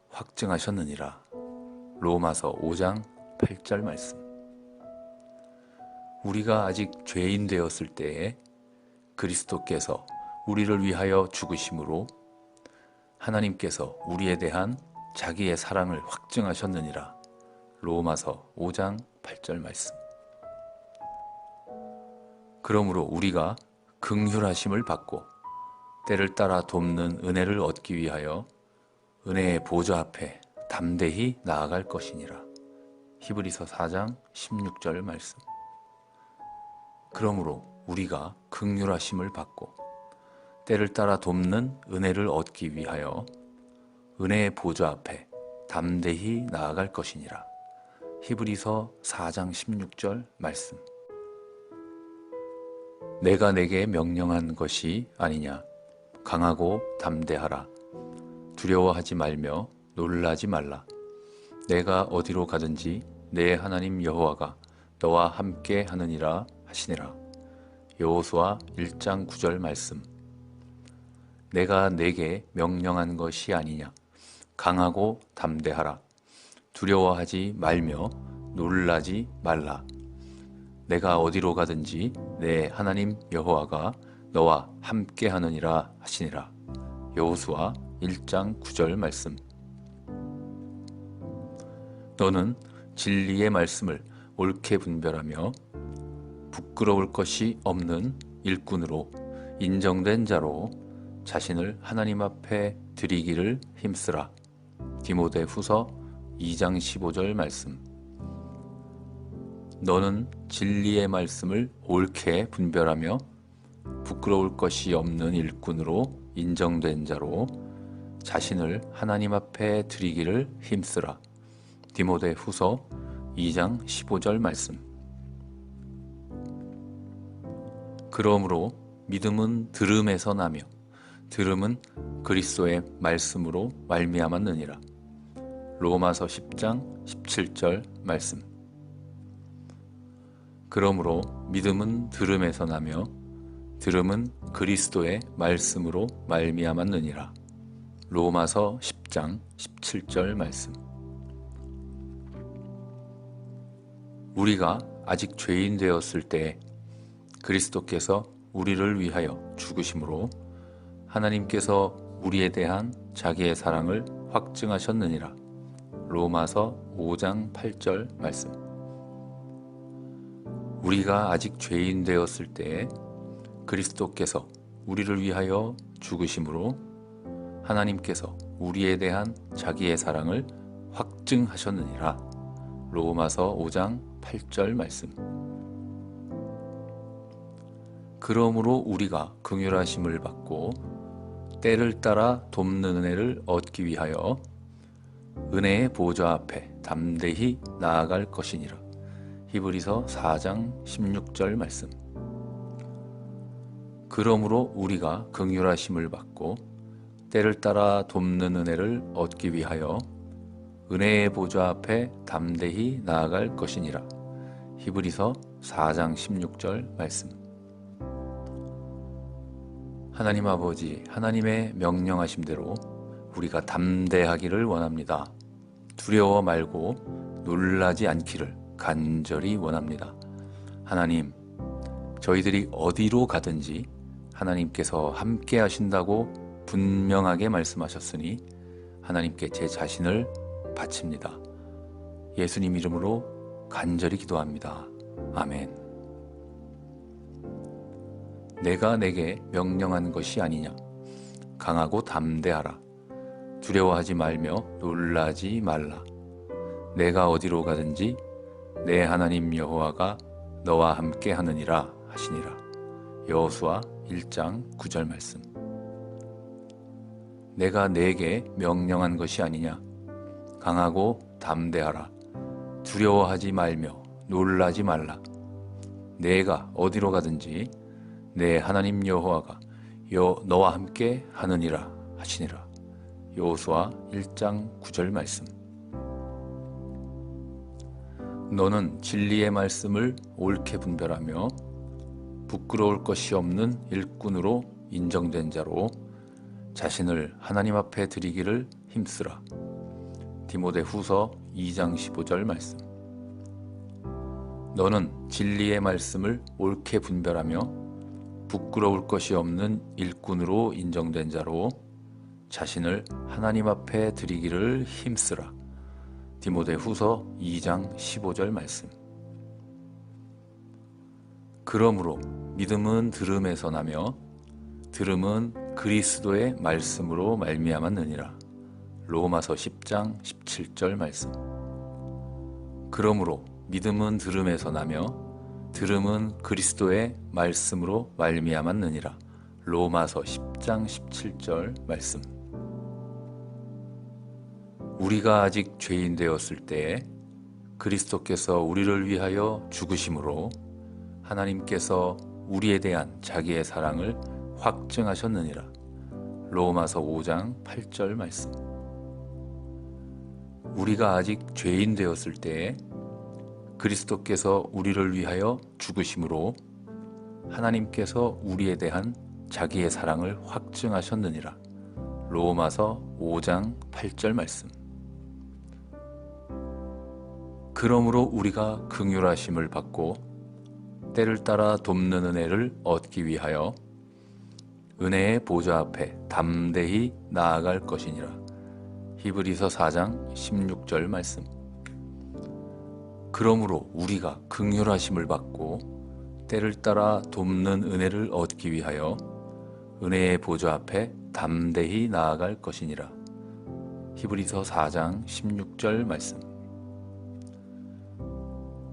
확증하셨느니라. 로마서 5장 8절 말씀. 우리가 아직 죄인 되었을 때에 그리스도께서 우리를 위하여 죽으심으로 하나님께서 우리에 대한 자기의 사랑을 확증하셨느니라. 로마서 5장 8절 말씀. 그러므로 우리가 긍휼하심을 받고 때를 따라 돕는 은혜를 얻기 위하여 은혜의 보좌 앞에 담대히 나아갈 것이니라. 히브리서 4장 16절 말씀. 그러므로 우리가 긍휼하심을 받고 때를 따라 돕는 은혜를 얻기 위하여 은혜의 보좌 앞에 담대히 나아갈 것이니라. 히브리서 4장 16절 말씀. 내가 내게 명령한 것이 아니냐. 강하고 담대하라. 두려워하지 말며 놀라지 말라. 내가 어디로 가든지 내 하나님 여호와가 너와 함께 하느니라 하시니라. 여호수아 1장 9절 말씀. 내가 내게 명령한 것이 아니냐. 강하고 담대하라. 두려워하지 말며 놀라지 말라. 내가 어디로 가든지 내 하나님 여호와가 너와 함께 하느니라 하시니라. 여호수아 1장 9절 말씀. 너는 진리의 말씀을 옳게 분별하며 부끄러울 것이 없는 일꾼으로 인정된 자로 자신을 하나님 앞에 드리기를 힘쓰라. 디모데 후서 2장 15절 말씀. 너는 진리의 말씀을 옳게 분별하며 부끄러울 것이 없는 일꾼으로 인정된 자로 자신을 하나님 앞에 드리기를 힘쓰라. 디모데 후서 2장 15절 말씀. 그러므로 믿음은 들음에서 나며 들음은 그리스도의 말씀으로 말미암았느니라. 로마서 10장 17절 말씀. 그러므로 믿음은 들음에서 나며 들음은 그리스도의 말씀으로 말미암았느니라. 로마서 10장 17절 말씀. 우리가 아직 죄인 되었을 때 그리스도께서 우리를 위하여 죽으심으로 하나님께서 우리에 대한 자기의 사랑을 확증하셨느니라. 로마서 5장 8절 말씀. 우리가 아직 죄인 되었을 때에 그리스도께서 우리를 위하여 죽으심으로 하나님께서 우리에 대한 자기의 사랑을 확증하셨느니라. 로마서 5장 8절 말씀. 그러므로 우리가 긍휼하심을 받고 때를 따라 돕는 은혜를 얻기 위하여 은혜의 보좌 앞에 담대히 나아갈 것이니라. 히브리서 4장 16절 말씀. 그러므로 우리가 긍휼하심을 받고 때를 따라 돕는 은혜를 얻기 위하여 은혜의 보좌 앞에 담대히 나아갈 것이니라. 히브리서 4장 16절 말씀. 하나님 아버지, 하나님의 명령하심대로 우리가 담대하기를 원합니다. 두려워 말고 놀라지 않기를 간절히 원합니다. 하나님, 저희들이 어디로 가든지 하나님께서 함께 하신다고 분명하게 말씀하셨으니 하나님께 제 자신을 바칩니다. 예수님 이름으로 간절히 기도합니다. 아멘. 내가 내게 명령한 것이 아니냐. 강하고 담대하라. 두려워하지 말며 놀라지 말라. 내가 어디로 가든지 내 하나님 여호와가 너와 함께 하느니라 하시니라. 여호수아 1장 9절 말씀. 내가 네게 명령한 것이 아니냐. 강하고 담대하라. 두려워하지 말며 놀라지 말라. 내가 어디로 가든지 내 하나님 여호와가 너와 함께 하느니라 하시니라. 여호수아 1장 9절 말씀. 너는 진리의 말씀을 옳게 분별하며 부끄러울 것이 없는 일꾼으로 인정된 자로 자신을 하나님 앞에 드리기를 힘쓰라. 디모데후서 2장 15절 말씀. 너는 진리의 말씀을 옳게 분별하며 부끄러울 것이 없는 일꾼으로 인정된 자로 자신을 하나님 앞에 드리기를 힘쓰라. 디모데후서 2장 15절 말씀. 그러므로 믿음은 들음에서 나며 들음은 그리스도의 말씀으로 말미암았느니라. 로마서 10장 17절 말씀. 그러므로 믿음은 들음에서 나며 들음은 그리스도의 말씀으로 말미암았느니라. 로마서 10장 17절 말씀. 우리가 아직 죄인 되었을 때에 그리스도께서 우리를 위하여 죽으심으로 하나님께서 우리에 대한 자기의 사랑을 확증하셨느니라. 로마서 5장 8절 말씀. 우리가 아직 죄인 되었을 때에 그리스도께서 우리를 위하여 죽으심으로 하나님께서 우리에 대한 자기의 사랑을 확증하셨느니라. 로마서 5장 8절 말씀. 그러므로 우리가 긍휼하심을 받고 때를 따라 돕는 은혜를 얻기 위하여 은혜의 보좌 앞에 담대히 나아갈 것이니라. 히브리서 4장 16절 말씀. 그러므로 우리가 긍휼하심을 받고 때를 따라 돕는 은혜를 얻기 위하여 은혜의 보좌 앞에 담대히 나아갈 것이니라. 히브리서 4장 16절 말씀.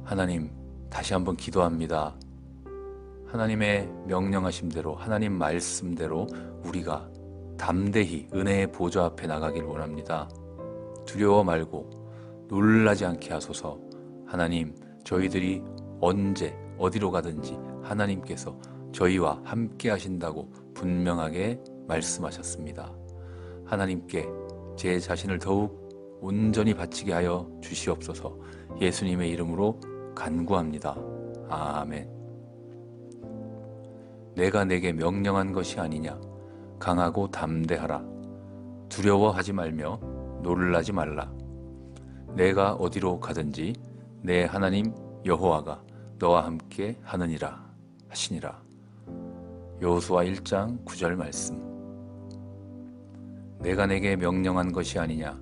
하나님, 다시 한번 기도합니다. 하나님의 명령하심대로, 하나님 말씀대로 우리가 담대히 은혜의 보좌 앞에 나가길 원합니다. 두려워 말고 놀라지 않게 하소서. 하나님, 저희들이 언제 어디로 가든지 하나님께서 저희와 함께 하신다고 분명하게 말씀하셨습니다. 하나님께 제 자신을 더욱 온전히 바치게 하여 주시옵소서. 예수님의 이름으로 간구합니다. 아멘. 내가 내게 명령한 것이 아니냐. 강하고 담대하라. 두려워하지 말며 놀라지 말라. 내가 어디로 가든지 내 하나님 여호와가 너와 함께 하느니라 하시니라. 여호수아 1장 9절 말씀. 내가 내게 명령한 것이 아니냐.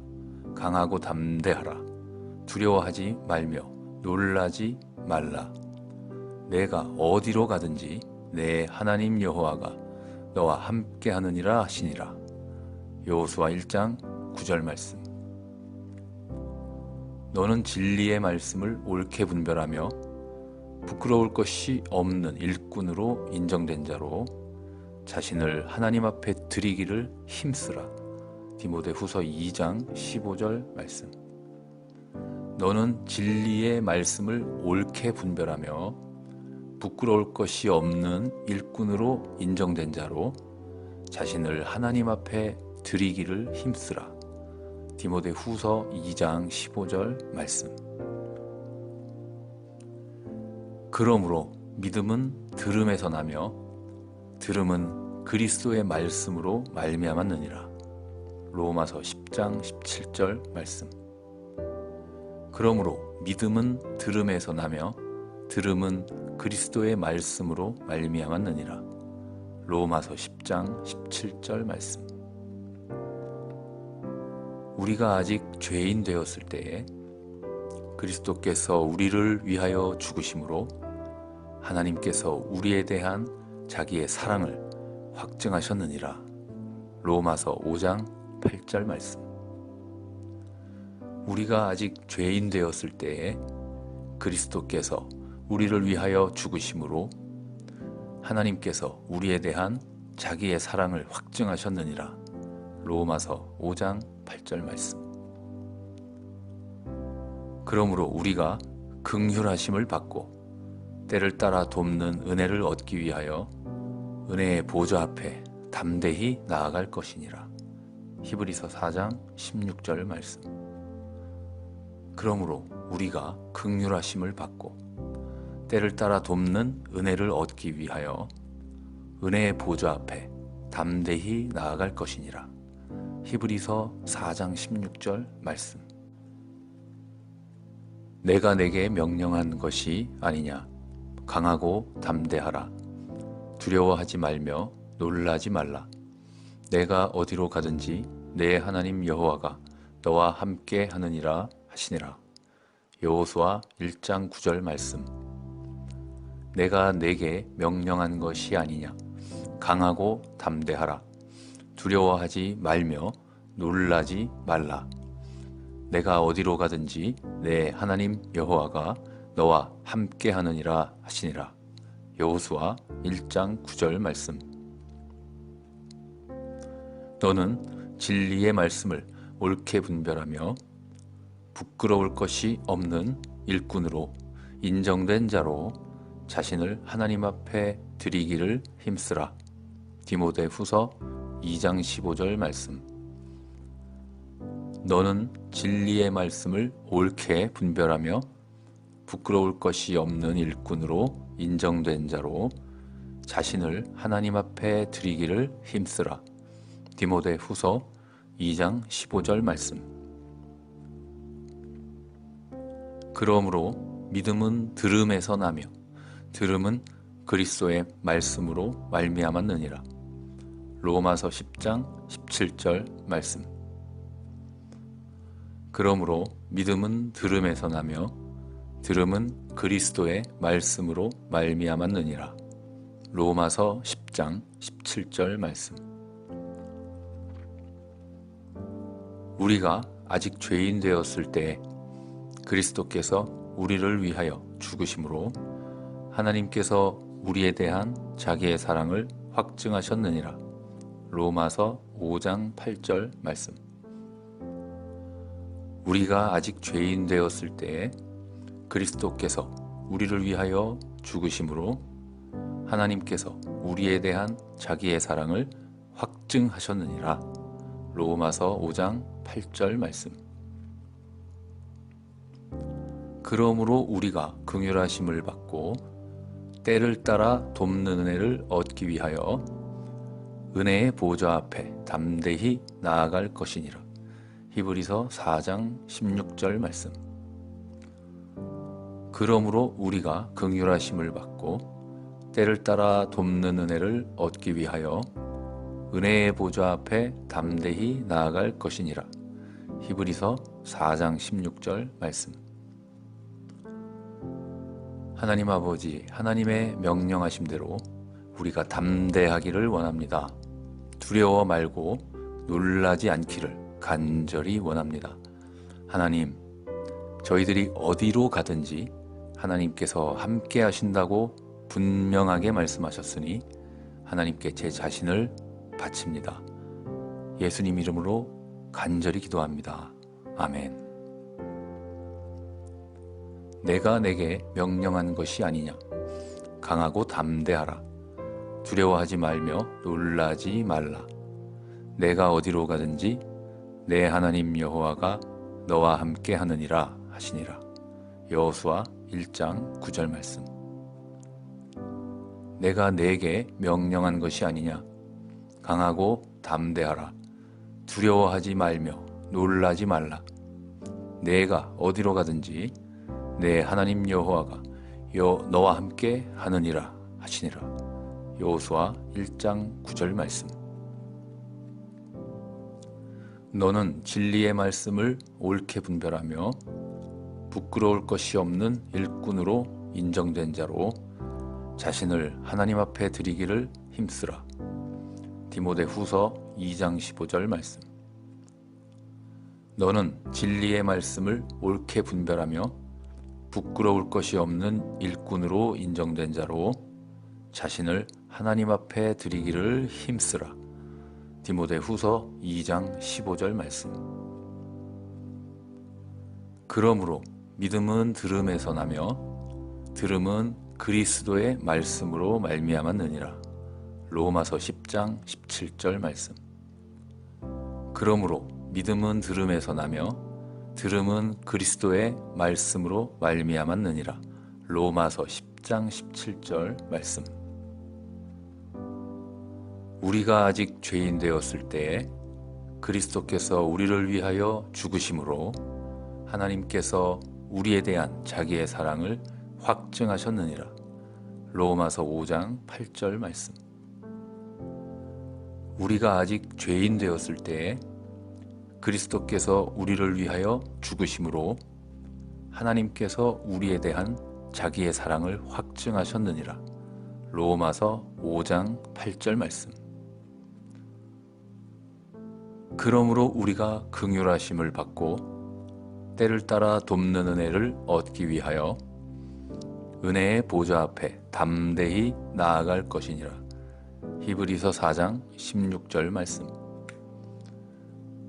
강하고 담대하라. 두려워하지 말며 놀라지 말라. 내가 어디로 가든지 내 하나님 여호와가 너와 함께 하느니라 하시니라. 여호수아 1장 9절 말씀. 너는 진리의 말씀을 옳게 분별하며 부끄러울 것이 없는 일꾼으로 인정된 자로 자신을 하나님 앞에 드리기를 힘쓰라. 디모데후서 2장 15절 말씀. 너는 진리의 말씀을 옳게 분별하며 부끄러울 것이 없는 일꾼으로 인정된 자로 자신을 하나님 앞에 드리기를 힘쓰라. 디모데후서 2장 15절 말씀. 그러므로 믿음은 들음에서 나며 들음은 그리스도의 말씀으로 말미암았느니라. 로마서 10장 17절 말씀. 그러므로 믿음은 들음에서 나며 들음은 그리스도의 말씀으로 말미암았느니라. 로마서 10장 17절 말씀. 우리가 아직 죄인 되었을 때에 그리스도께서 우리를 위하여 죽으심으로 하나님께서 우리에 대한 자기의 사랑을 확증하셨느니라. 로마서 5장 8절 말씀. 우리가 아직 죄인 되었을 때에 그리스도께서 우리를 위하여 죽으심으로 하나님께서 우리에 대한 자기의 사랑을 확증하셨느니라. 로마서 5장 8절 말씀. 그러므로 우리가 긍휼하심을 받고 때를 따라 돕는 은혜를 얻기 위하여 은혜의 보좌 앞에 담대히 나아갈 것이니라. 히브리서 4장 16절 말씀. 그러므로 우리가 긍휼하심을 받고 때를 따라 돕는 은혜를 얻기 위하여 은혜의 보좌 앞에 담대히 나아갈 것이니라. 히브리서 4장 16절 말씀. 내가 내게 명령한 것이 아니냐. 강하고 담대하라. 두려워하지 말며 놀라지 말라. 내가 어디로 가든지 내 하나님 여호와가 너와 함께 하느니라 하시니라. 여호수아 1장 9절 말씀. 내가 내게 명령한 것이 아니냐. 강하고 담대하라. 두려워하지 말며 놀라지 말라. 내가 어디로 가든지 내 하나님 여호와가 너와 함께 하느니라 하시니라. 여호수아 1장 9절 말씀. 너는 진리의 말씀을 옳게 분별하며 부끄러울 것이 없는 일꾼으로 인정된 자로 자신을 하나님 앞에 드리기를 힘쓰라. 디모데후서 2장 15절 말씀. 너는 진리의 말씀을 옳게 분별하며 부끄러울 것이 없는 일꾼으로 인정된 자로 자신을 하나님 앞에 드리기를 힘쓰라. 디모데후서 2장 15절 말씀. 그러므로 믿음은 들음에서 나며 들음은 그리스도의 말씀으로 말미암았느니라. 로마서 10장 17절 말씀. 그러므로 믿음은 들음에서 나며 들음은 그리스도의 말씀으로 말미암았느니라. 로마서 10장 17절 말씀. 우리가 아직 죄인 되었을 때에 그리스도께서 우리를 위하여 죽으심으로 하나님께서 우리에 대한 자기의 사랑을 확증하셨느니라. 로마서 5장 8절 말씀. 우리가 아직 죄인 되었을 때에 그리스도께서 우리를 위하여 죽으심으로 하나님께서 우리에 대한 자기의 사랑을 확증하셨느니라. 로마서 5장 8절 말씀. 그러므로 우리가 긍휼하심을 받고 때를 따라 돕는 은혜를 얻기 위하여 은혜의 보좌 앞에 담대히 나아갈 것이니라. 히브리서 4장 16절 말씀. 그러므로 우리가 긍휼하심을 받고 때를 따라 돕는 은혜를 얻기 위하여 은혜의 보좌 앞에 담대히 나아갈 것이니라. 히브리서 4장 16절 말씀. 하나님 아버지, 하나님의 명령하심대로 우리가 담대하기를 원합니다. 두려워 말고 놀라지 않기를 간절히 원합니다. 하나님, 저희들이 어디로 가든지 하나님께서 함께 하신다고 분명하게 말씀하셨으니 하나님께 제 자신을 바칩니다. 예수님 이름으로 간절히 기도합니다. 아멘. 내가 내게 명령한 것이 아니냐. 강하고 담대하라. 두려워하지 말며 놀라지 말라. 내가 어디로 가든지 내 하나님 여호와가 너와 함께 하느니라 하시니라. 여호수아 1장 9절 말씀. 내가 내게 명령한 것이 아니냐. 강하고 담대하라. 두려워하지 말며 놀라지 말라. 내가 어디로 가든지 내 하나님 여호와가 너와 함께 하느니라 하시니라. 여호수아 1장 9절 말씀. 너는 진리의 말씀을 옳게 분별하며 부끄러울 것이 없는 일꾼으로 인정된 자로 자신을 하나님 앞에 드리기를 힘쓰라. 디모데후서 2장 15절 말씀. 너는 진리의 말씀을 옳게 분별하며 부끄러울 것이 없는 일꾼으로 인정된 자로 자신을 하나님 앞에 드리기를 힘쓰라. 디모데후서 2장 15절 말씀. 그러므로 믿음은 들음에서 나며 들음은 그리스도의 말씀으로 말미암았느니라. 로마서 10장 17절 말씀. 그러므로 믿음은 들음에서 나며 들음은 그리스도의 말씀으로 말미암았느니라. 로마서 10장 17절 말씀. 우리가 아직 죄인 되었을 때에 그리스도께서 우리를 위하여 죽으심으로 하나님께서 우리에 대한 자기의 사랑을 확증하셨느니라. 로마서 5장 8절 말씀. 우리가 아직 죄인 되었을 때에 그리스도께서 우리를 위하여 죽으심으로 하나님께서 우리에 대한 자기의 사랑을 확증하셨느니라. 로마서 5장 8절 말씀. 그러므로 우리가 긍휼하심을 받고 때를 따라 돕는 은혜를 얻기 위하여 은혜의 보좌 앞에 담대히 나아갈 것이니라. 히브리서 4장 16절 말씀.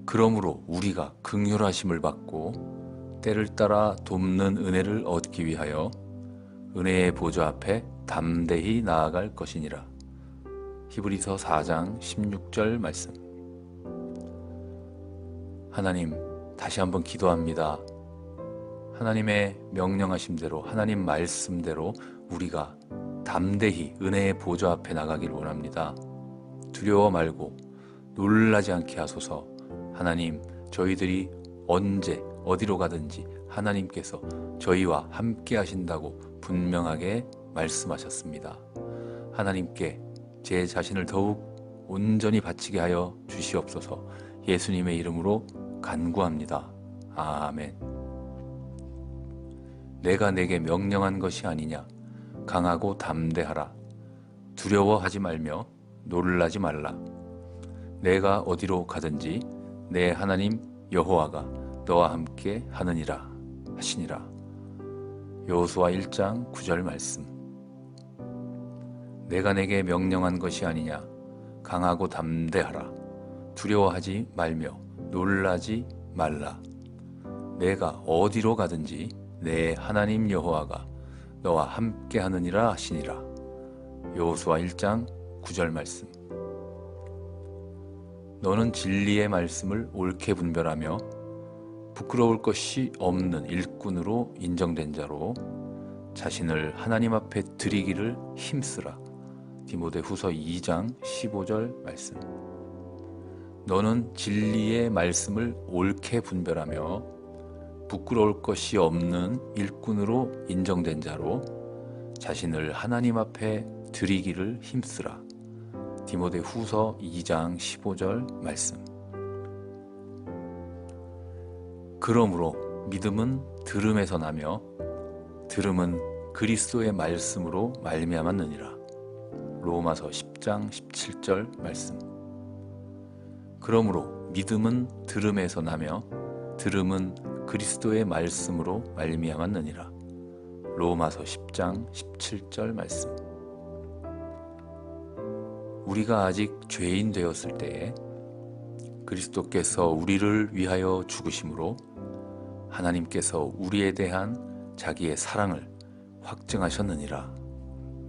그러므로 우리가 긍휼하심을 받고 때를 따라 돕는 은혜를 얻기 위하여 은혜의 보좌 앞에 담대히 나아갈 것이니라. 히브리서 4장 16절 말씀. 하나님, 다시 한번 기도합니다. 하나님의 명령하심대로, 하나님 말씀대로 우리가 담대히 은혜의 보좌 앞에 나가길 원합니다. 두려워 말고 놀라지 않게 하소서. 하나님, 저희들이 언제 어디로 가든지 하나님께서 저희와 함께 하신다고 분명하게 말씀하셨습니다. 하나님께 제 자신을 더욱 온전히 바치게 하여 주시옵소서. 예수님의 이름으로 간구합니다. 아멘. 내가 내게 명령한 것이 아니냐. 강하고 담대하라. 두려워하지 말며 놀라지 말라. 내가 어디로 가든지 내 하나님 여호와가 너와 함께 하느니라 하시니라. 여호수아 1장 9절 말씀. 내가 내게 명령한 것이 아니냐. 강하고 담대하라. 두려워하지 말며 놀라지 말라. 내가 어디로 가든지 내 하나님 여호와가 너와 함께 하느니라 하시니라. 여호수아 1장 9절 말씀. 너는 진리의 말씀을 옳게 분별하며 부끄러울 것이 없는 일꾼으로 인정된 자로 자신을 하나님 앞에 드리기를 힘쓰라. 디모데후서 2장 15절 말씀. 너는 진리의 말씀을 옳게 분별하며 부끄러울 것이 없는 일꾼으로 인정된 자로 자신을 하나님 앞에 드리기를 힘쓰라. 디모데후서 2장 15절 말씀. 그러므로 믿음은 들음에서 나며 들음은 그리스도의 말씀으로 말미암았느니라. 로마서 10장 17절 말씀. 그러므로 믿음은 들음에서 나며 들음은 그리스도의 말씀으로 말미암았느니라. 로마서 10장 17절 말씀. 우리가 아직 죄인 되었을 때에 그리스도께서 우리를 위하여 죽으심으로 하나님께서 우리에 대한 자기의 사랑을 확증하셨느니라.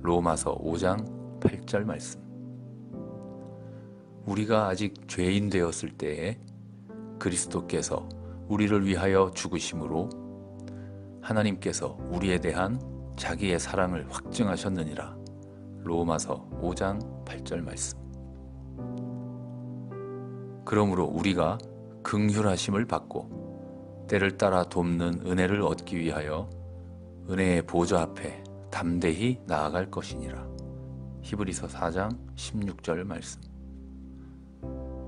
로마서 5장 8절 말씀. 우리가 아직 죄인 되었을 때에 그리스도께서 우리를 위하여 죽으심으로 하나님께서 우리에 대한 자기의 사랑을 확증하셨느니라. 로마서 5장 8절 말씀. 그러므로 우리가 긍휼하심을 받고 때를 따라 돕는 은혜를 얻기 위하여 은혜의 보좌 앞에 담대히 나아갈 것이니라. 히브리서 4장 16절 말씀.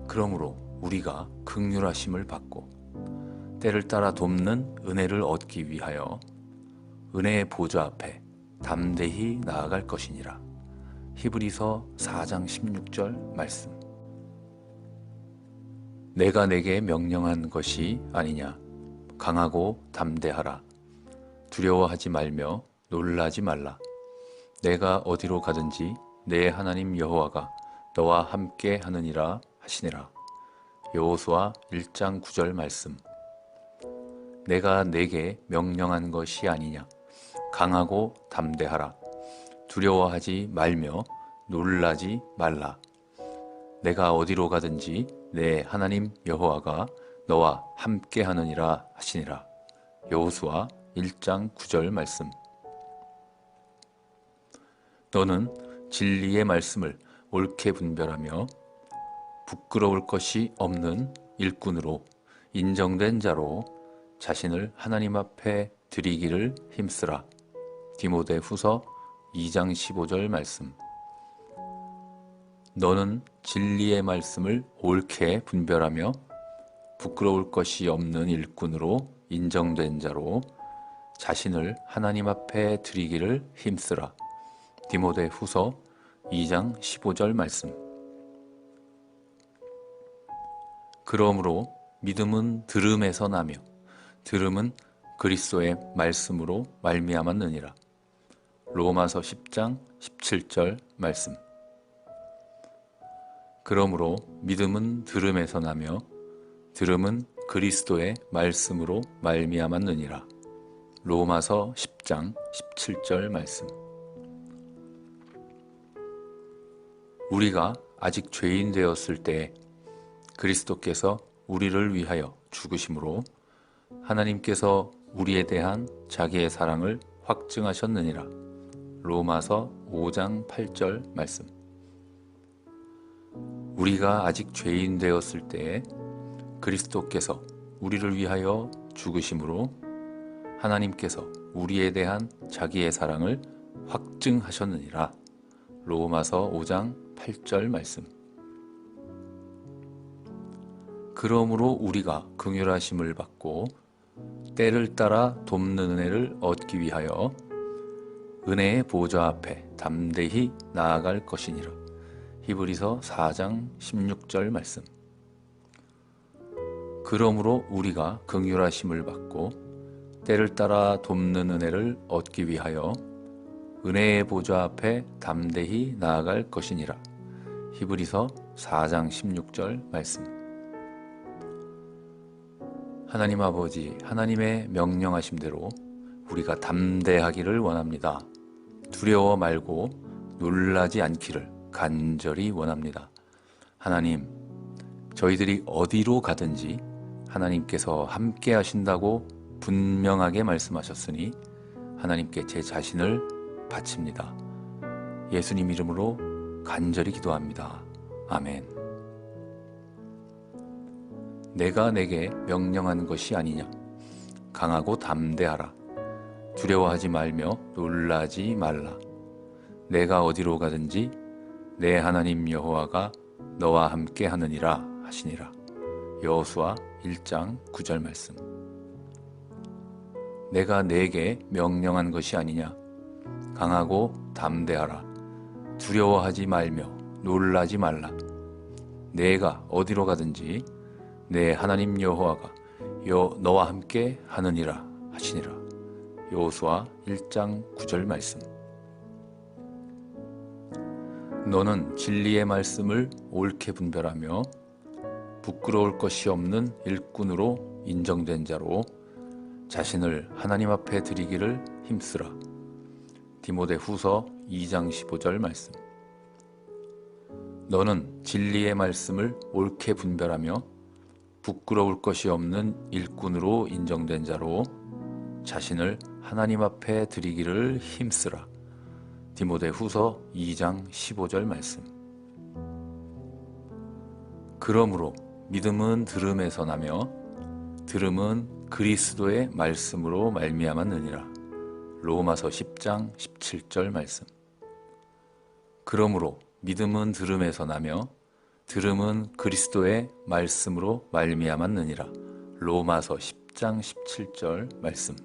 그러므로 우리가 긍휼하심을 받고 때를 따라 돕는 은혜를 얻기 위하여 은혜의 보좌 앞에 담대히 나아갈 것이니라. 히브리서 4장 16절 말씀. 내가 내게 명령한 것이 아니냐. 강하고 담대하라. 두려워하지 말며 놀라지 말라. 내가 어디로 가든지 내 하나님 여호와가 너와 함께 하느니라 하시니라. 여호수아 1장 9절 말씀. 내가 내게 명령한 것이 아니냐. 강하고 담대하라. 두려워하지 말며 놀라지 말라. 내가 어디로 가든지 내 하나님 여호와가 너와 함께 하느니라 하시니라. 여호수아 1장 9절 말씀. 너는 진리의 말씀을 옳게 분별하며 부끄러울 것이 없는 일꾼으로 인정된 자로 자신을 하나님 앞에 드리기를 힘쓰라. 디모데후서 2장 15절 말씀. 너는 진리의 말씀을 옳게 분별하며 부끄러울 것이 없는 일꾼으로 인정된 자로 자신을 하나님 앞에 드리기를 힘쓰라. 디모데후서 2장 15절 말씀. 그러므로 믿음은 들음에서 나며 들음은 그리스도의 말씀으로 말미암았느니라. 로마서 10장 17절 말씀. 그러므로 믿음은 들음에서 나며 들음은 그리스도의 말씀으로 말미암았느니라. 로마서 10장 17절 말씀. 우리가 아직 죄인 되었을 때 그리스도께서 우리를 위하여 죽으심으로 하나님께서 우리에 대한 자기의 사랑을 확증하셨느니라. 로마서 5장 8절 말씀. 우리가 아직 죄인 되었을 때에 그리스도께서 우리를 위하여 죽으심으로 하나님께서 우리에 대한 자기의 사랑을 확증하셨느니라. 로마서 5장 8절 말씀. 그러므로 우리가 긍휼하심을 받고 때를 따라 돕는 은혜를 얻기 위하여 은혜의 보좌 앞에 담대히 나아갈 것이니라. 히브리서 4장 16절 말씀. 그러므로 우리가 긍휼하심을 받고 때를 따라 돕는 은혜를 얻기 위하여 은혜의 보좌 앞에 담대히 나아갈 것이니라. 히브리서 4장 16절 말씀. 하나님 아버지, 하나님의 명령하심대로 우리가 담대하기를 원합니다. 두려워 말고 놀라지 않기를 간절히 원합니다. 하나님, 저희들이 어디로 가든지 하나님께서 함께 하신다고 분명하게 말씀하셨으니 하나님께 제 자신을 바칩니다. 예수님 이름으로 간절히 기도합니다. 아멘. 내가 내게 명령한 것이 아니냐. 강하고 담대하라. 두려워하지 말며 놀라지 말라. 내가 어디로 가든지 내 하나님 여호와가 너와 함께 하느니라 하시니라. 여호수아 1장 9절 말씀. 내가 내게 명령한 것이 아니냐. 강하고 담대하라. 두려워하지 말며 놀라지 말라. 내가 어디로 가든지 내 하나님 여호와가 너와 함께 하느니라 하시니라. 여호수아 1장 9절 말씀. 너는 진리의 말씀을 옳게 분별하며 부끄러울 것이 없는 일꾼으로 인정된 자로 자신을 하나님 앞에 드리기를 힘쓰라. 디모데후서 2장 15절 말씀. 너는 진리의 말씀을 옳게 분별하며 부끄러울 것이 없는 일꾼으로 인정된 자로 자신을 하나님 앞에 드리기를 힘쓰라. 디모데후서 2장 15절 말씀. 그러므로 믿음은 들음에서 나며 들음은 그리스도의 말씀으로 말미암았느니라. 로마서 10장 17절 말씀. 그러므로 믿음은 들음에서 나며 들음은 그리스도의 말씀으로 말미암았느니라. 로마서 10장 17절 말씀.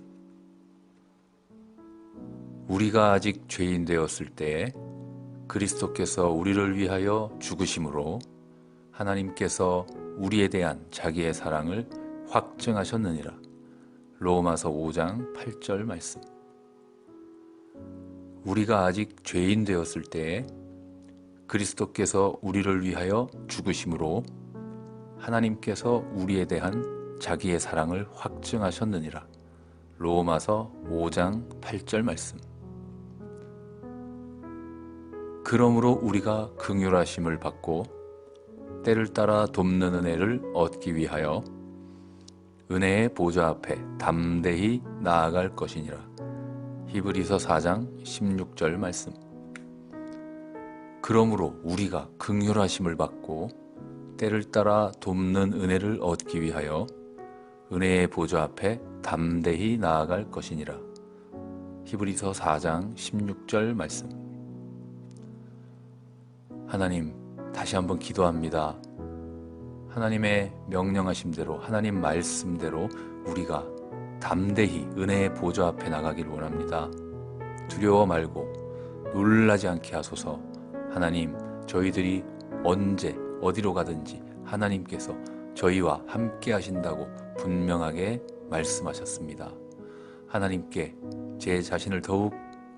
우리가 아직 죄인 되었을 때에 그리스도께서 우리를 위하여 죽으심으로 하나님께서 우리에 대한 자기의 사랑을 확증하셨느니라. 로마서 5장 8절 말씀. 우리가 아직 죄인 되었을 때에 그리스도께서 우리를 위하여 죽으심으로 하나님께서 우리에 대한 자기의 사랑을 확증하셨느니라. 로마서 5장 8절 말씀. 그러므로 우리가 긍휼하심을 받고 때를 따라 돕는 은혜를 얻기 위하여 은혜의 보좌 앞에 담대히 나아갈 것이니라. 히브리서 4장 16절 말씀. 그러므로 우리가 긍휼하심을 받고 때를 따라 돕는 은혜를 얻기 위하여 은혜의 보좌 앞에 담대히 나아갈 것이니라. 히브리서 4장 16절 말씀. 하나님, 다시 한번 기도합니다. 하나님의 명령하심대로, 하나님 말씀대로 우리가 담대히 은혜의 보좌 앞에 나가길 원합니다. 두려워 말고 놀라지 않게 하소서. 하나님, 저희들이 언제 어디로 가든지 하나님께서 저희와 함께 하신다고 분명하게 말씀하셨습니다. 하나님께 제 자신을 더욱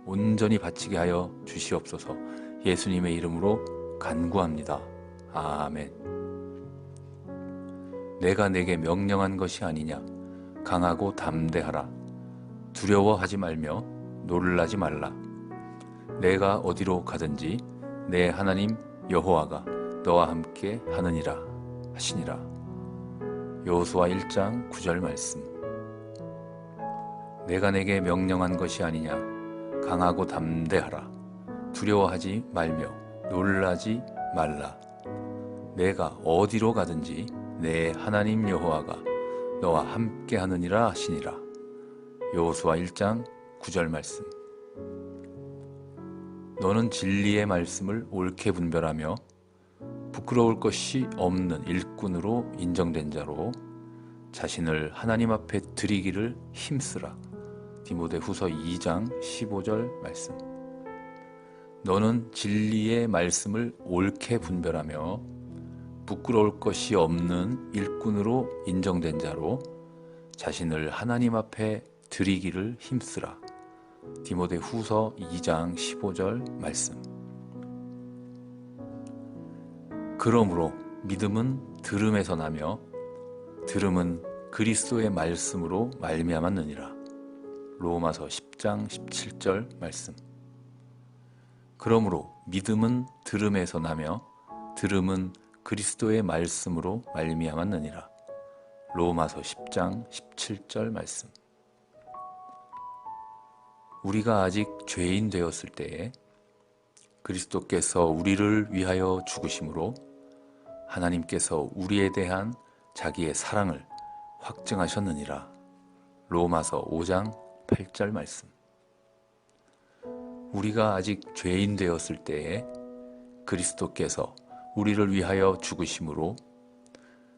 온전히 바치게 하여 주시옵소서. 예수님의 이름으로 간구합니다. 아멘. 내가 내게 명령한 것이 아니냐. 강하고 담대하라. 두려워하지 말며 놀라지 말라. 내가 어디로 가든지 내 하나님 여호와가 너와 함께 하느니라 하시니라. 여호수아 1장 9절 말씀. 내가 내게 명령한 것이 아니냐. 강하고 담대하라. 두려워하지 말며 놀라지 말라. 내가 어디로 가든지 내 하나님 여호와가 너와 함께 하느니라 하시니라. 여호수아 1장 9절 말씀. 너는 진리의 말씀을 옳게 분별하며 부끄러울 것이 없는 일꾼으로 인정된 자로 자신을 하나님 앞에 드리기를 힘쓰라. 디모데후서 2장 15절 말씀. 너는 진리의 말씀을 옳게 분별하며 부끄러울 것이 없는 일꾼으로 인정된 자로 자신을 하나님 앞에 드리기를 힘쓰라. 디모데후서 2장 15절 말씀. 그러므로 믿음은 들음에서 나며 들음은 그리스도의 말씀으로 말미암았느니라. 로마서 10장 17절 말씀. 그러므로 믿음은 들음에서 나며 들음은 그리스도의 말씀으로 말미암았느니라. 로마서 10장 17절 말씀. 우리가 아직 죄인 되었을 때에 그리스도께서 우리를 위하여 죽으심으로 하나님께서 우리에 대한 자기의 사랑을 확증하셨느니라. 로마서 5장 8절 말씀. 우리가 아직 죄인 되었을 때에 그리스도께서 우리를 위하여 죽으심으로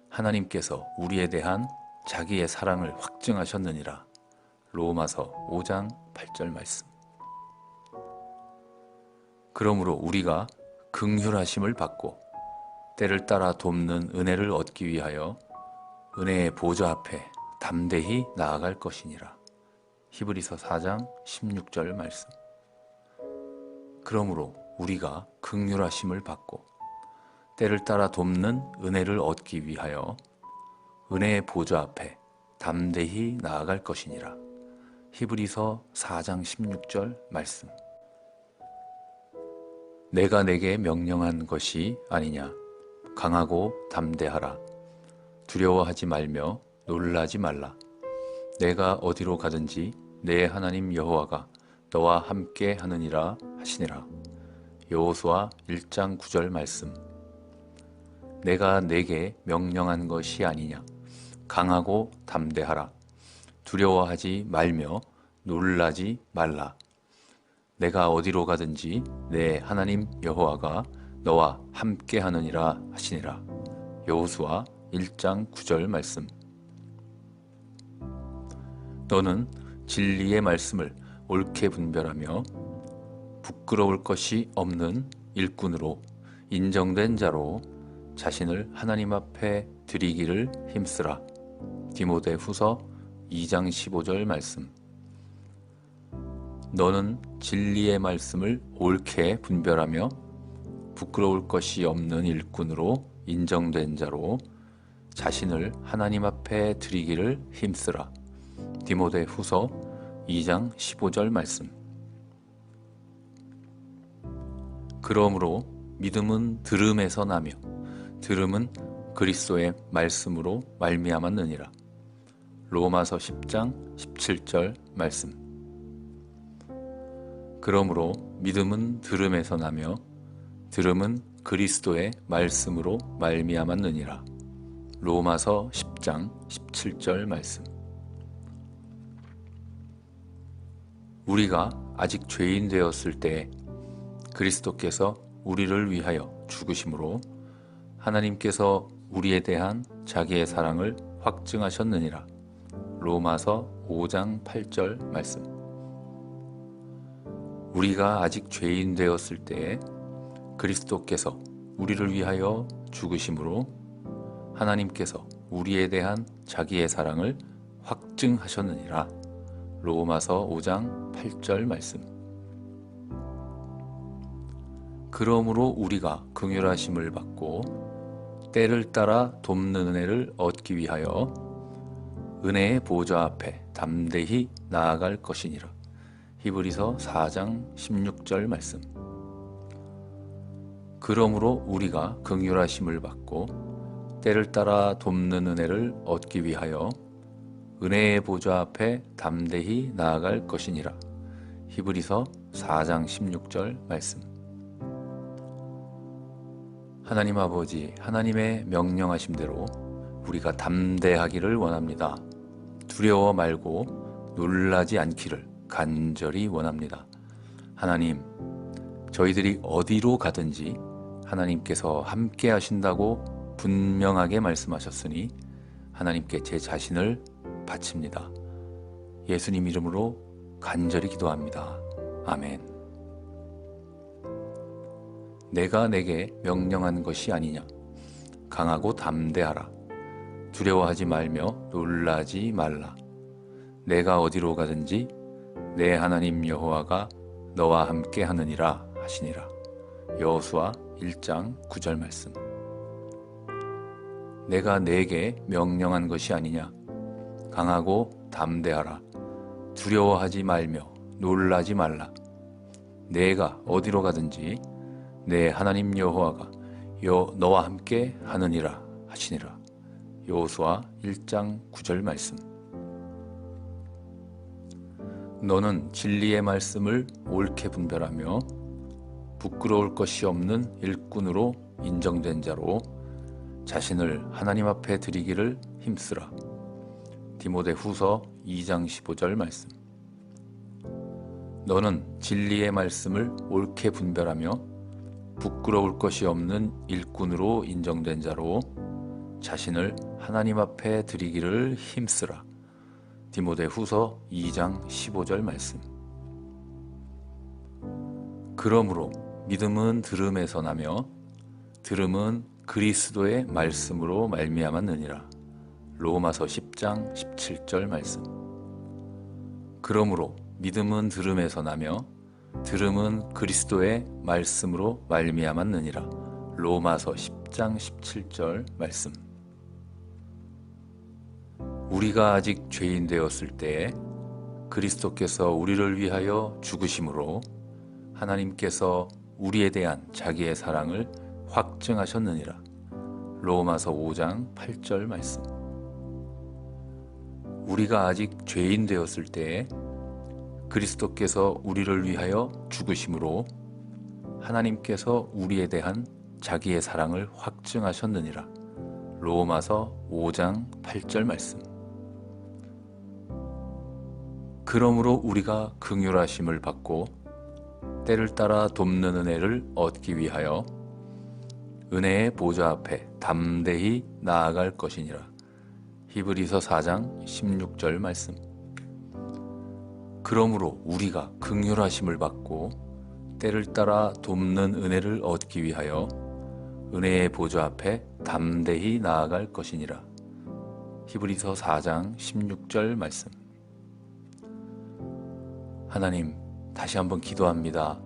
하나님께서 우리에 대한 자기의 사랑을 확증하셨느니라. 로마서 5장 8절 말씀. 그러므로 우리가 긍휼하심을 받고 때를 따라 돕는 은혜를 얻기 위하여 은혜의 보좌 앞에 담대히 나아갈 것이니라. 히브리서 4장 16절 말씀. 그러므로 우리가 긍휼하심을 받고 때를 따라 돕는 은혜를 얻기 위하여 은혜의 보좌 앞에 담대히 나아갈 것이니라. 히브리서 4장 16절 말씀. 내가 내게 명령한 것이 아니냐. 강하고 담대하라. 두려워하지 말며 놀라지 말라. 내가 어디로 가든지 내 하나님 여호와가 너와 함께 하느니라 하시니라. 여호수아 1장 9절 말씀. 내가 내게 명령한 것이 아니냐. 강하고 담대하라. 두려워하지 말며 놀라지 말라. 내가 어디로 가든지 내 하나님 여호와가 너와 함께 하느니라 하시니라. 여호수아 1장 9절 말씀. 너는 진리의 말씀을 옳게 분별하며 부끄러울 것이 없는 일꾼으로 인정된 자로 자신을 하나님 앞에 드리기를 힘쓰라. 디모데후서 2장 15절 말씀. 너는 진리의 말씀을 옳게 분별하며 부끄러울 것이 없는 일꾼으로 인정된 자로 자신을 하나님 앞에 드리기를 힘쓰라. 디모데후서 2장 15절 말씀. 그러므로 믿음은 들음에서 나며 들음은 그리스도의 말씀으로 말미암았느니라. 로마서 10장 17절 말씀. 그러므로 믿음은 들음에서 나며 들음은 그리스도의 말씀으로 말미암았느니라. 로마서 10장 17절 말씀. 우리가 아직 죄인 되었을 때에 그리스도께서 우리를 위하여 죽으심으로 하나님께서 우리에 대한 자기의 사랑을 확증하셨느니라. 로마서 5장 8절 말씀. 우리가 아직 죄인 되었을 때에 그리스도께서 우리를 위하여 죽으심으로 하나님께서 우리에 대한 자기의 사랑을 확증하셨느니라. 로마서 5장 8절 말씀. 그러므로 우리가 긍휼하심을 받고 때를 따라 돕는 은혜를 얻기 위하여 은혜의 보좌 앞에 담대히 나아갈 것이니라. 히브리서 4장 16절 말씀. 그러므로 우리가 긍휼하심을 받고 때를 따라 돕는 은혜를 얻기 위하여 은혜의 보좌 앞에 담대히 나아갈 것이니라. 히브리서 4장 16절 말씀. 하나님 아버지, 하나님의 명령하심대로 우리가 담대하기를 원합니다. 두려워 말고 놀라지 않기를 간절히 원합니다. 하나님, 저희들이 어디로 가든지 하나님께서 함께 하신다고 분명하게 말씀하셨으니 하나님께 제 자신을 바칩니다. 예수님 이름으로 간절히 기도합니다. 아멘. 내가 내게 명령한 것이 아니냐. 강하고 담대하라. 두려워하지 말며 놀라지 말라. 내가 어디로 가든지 내 하나님 여호와가 너와 함께 하느니라 하시니라. 여호수아 1장 9절 말씀. 내가 내게 명령한 것이 아니냐. 강하고 담대하라. 두려워하지 말며 놀라지 말라. 내가 어디로 가든지 내 하나님 여호와가 너와 함께 하느니라 하시니라. 여호수아 1장 9절 말씀. 너는 진리의 말씀을 옳게 분별하며 부끄러울 것이 없는 일꾼으로 인정된 자로 자신을 하나님 앞에 드리기를 힘쓰라. 디모데후서 2장 15절 말씀. 너는 진리의 말씀을 옳게 분별하며 부끄러울 것이 없는 일꾼으로 인정된 자로 자신을 하나님 앞에 드리기를 힘쓰라. 디모데후서 2장 15절 말씀. 그러므로 믿음은 들음에서 나며 들음은 그리스도의 말씀으로 말미암았느니라. 로마서 10장 17절 말씀. 그러므로 믿음은 들음에서 나며 들음은 그리스도의 말씀으로 말미암았느니라. 로마서 10장 17절 말씀. 우리가 아직 죄인 되었을 때에 그리스도께서 우리를 위하여 죽으심으로 하나님께서 우리에 대한 자기의 사랑을 확증하셨느니라. 로마서 5장 8절 말씀. 우리가 아직 죄인 되었을 때에 그리스도께서 우리를 위하여 죽으심으로 하나님께서 우리에 대한 자기의 사랑을 확증하셨느니라. 로마서 5장 8절 말씀. 그러므로 우리가 긍휼하심을 받고 때를 따라 돕는 은혜를 얻기 위하여 은혜의 보좌 앞에 담대히 나아갈 것이니라. 히브리서 4장 16절 말씀. 그러므로 우리가 긍휼하심을 받고 때를 따라 돕는 은혜를 얻기 위하여 은혜의 보좌 앞에 담대히 나아갈 것이니라. 히브리서 4장 16절 말씀. 하나님, 다시 한번 기도합니다.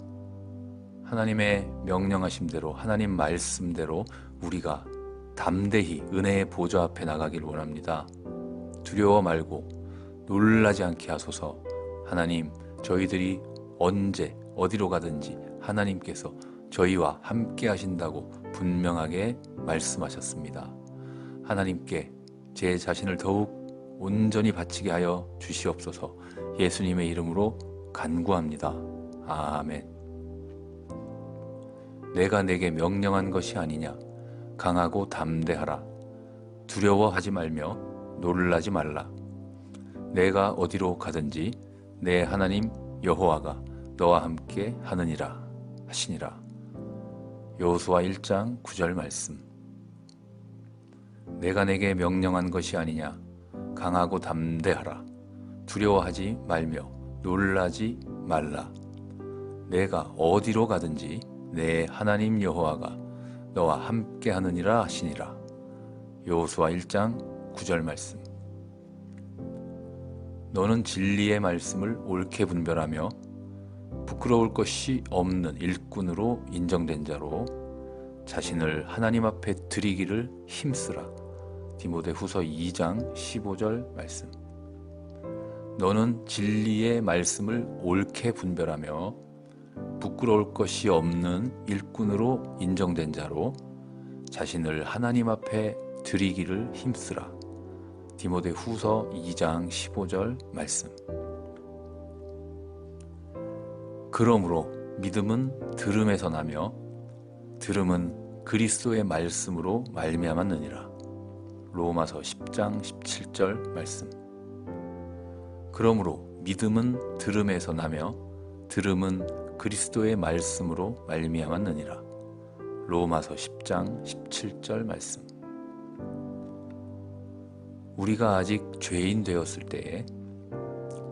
하나님의 명령하심대로, 하나님 말씀대로 우리가 담대히 은혜의 보좌 앞에 나가길 원합니다. 두려워 말고 놀라지 않게 하소서. 하나님, 저희들이 언제 어디로 가든지 하나님께서 저희와 함께 하신다고 분명하게 말씀하셨습니다. 하나님께 제 자신을 더욱 온전히 바치게 하여 주시옵소서. 예수님의 이름으로 간구합니다. 아멘. 내가 내게 명령한 것이 아니냐. 강하고 담대하라. 두려워하지 말며 놀라지 말라. 내가 어디로 가든지 내 하나님 여호와가 너와 함께 하느니라 하시니라. 여호수아 1장 9절 말씀. 내가 내게 명령한 것이 아니냐. 강하고 담대하라. 두려워하지 말며 놀라지 말라. 내가 어디로 가든지 내 하나님 여호와가 너와 함께 하느니라 하시니라. 여호수아 1장 9절 말씀. 너는 진리의 말씀을 옳게 분별하며 부끄러울 것이 없는 일꾼으로 인정된 자로 자신을 하나님 앞에 드리기를 힘쓰라. 디모데후서 2장 15절 말씀. 너는 진리의 말씀을 옳게 분별하며 부끄러울 것이 없는 일꾼으로 인정된 자로 자신을 하나님 앞에 드리기를 힘쓰라. 디모데후서 2장 15절 말씀. 그러므로 믿음은 들음에서 나며 들음은 그리스도의 말씀으로 말미암았느니라. 로마서 10장 17절 말씀. 그러므로 믿음은 들음에서 나며 들음은 그리스도의 말씀으로 말미암았느니라. 로마서 10장 17절 말씀. 우리가 아직 죄인 되었을 때에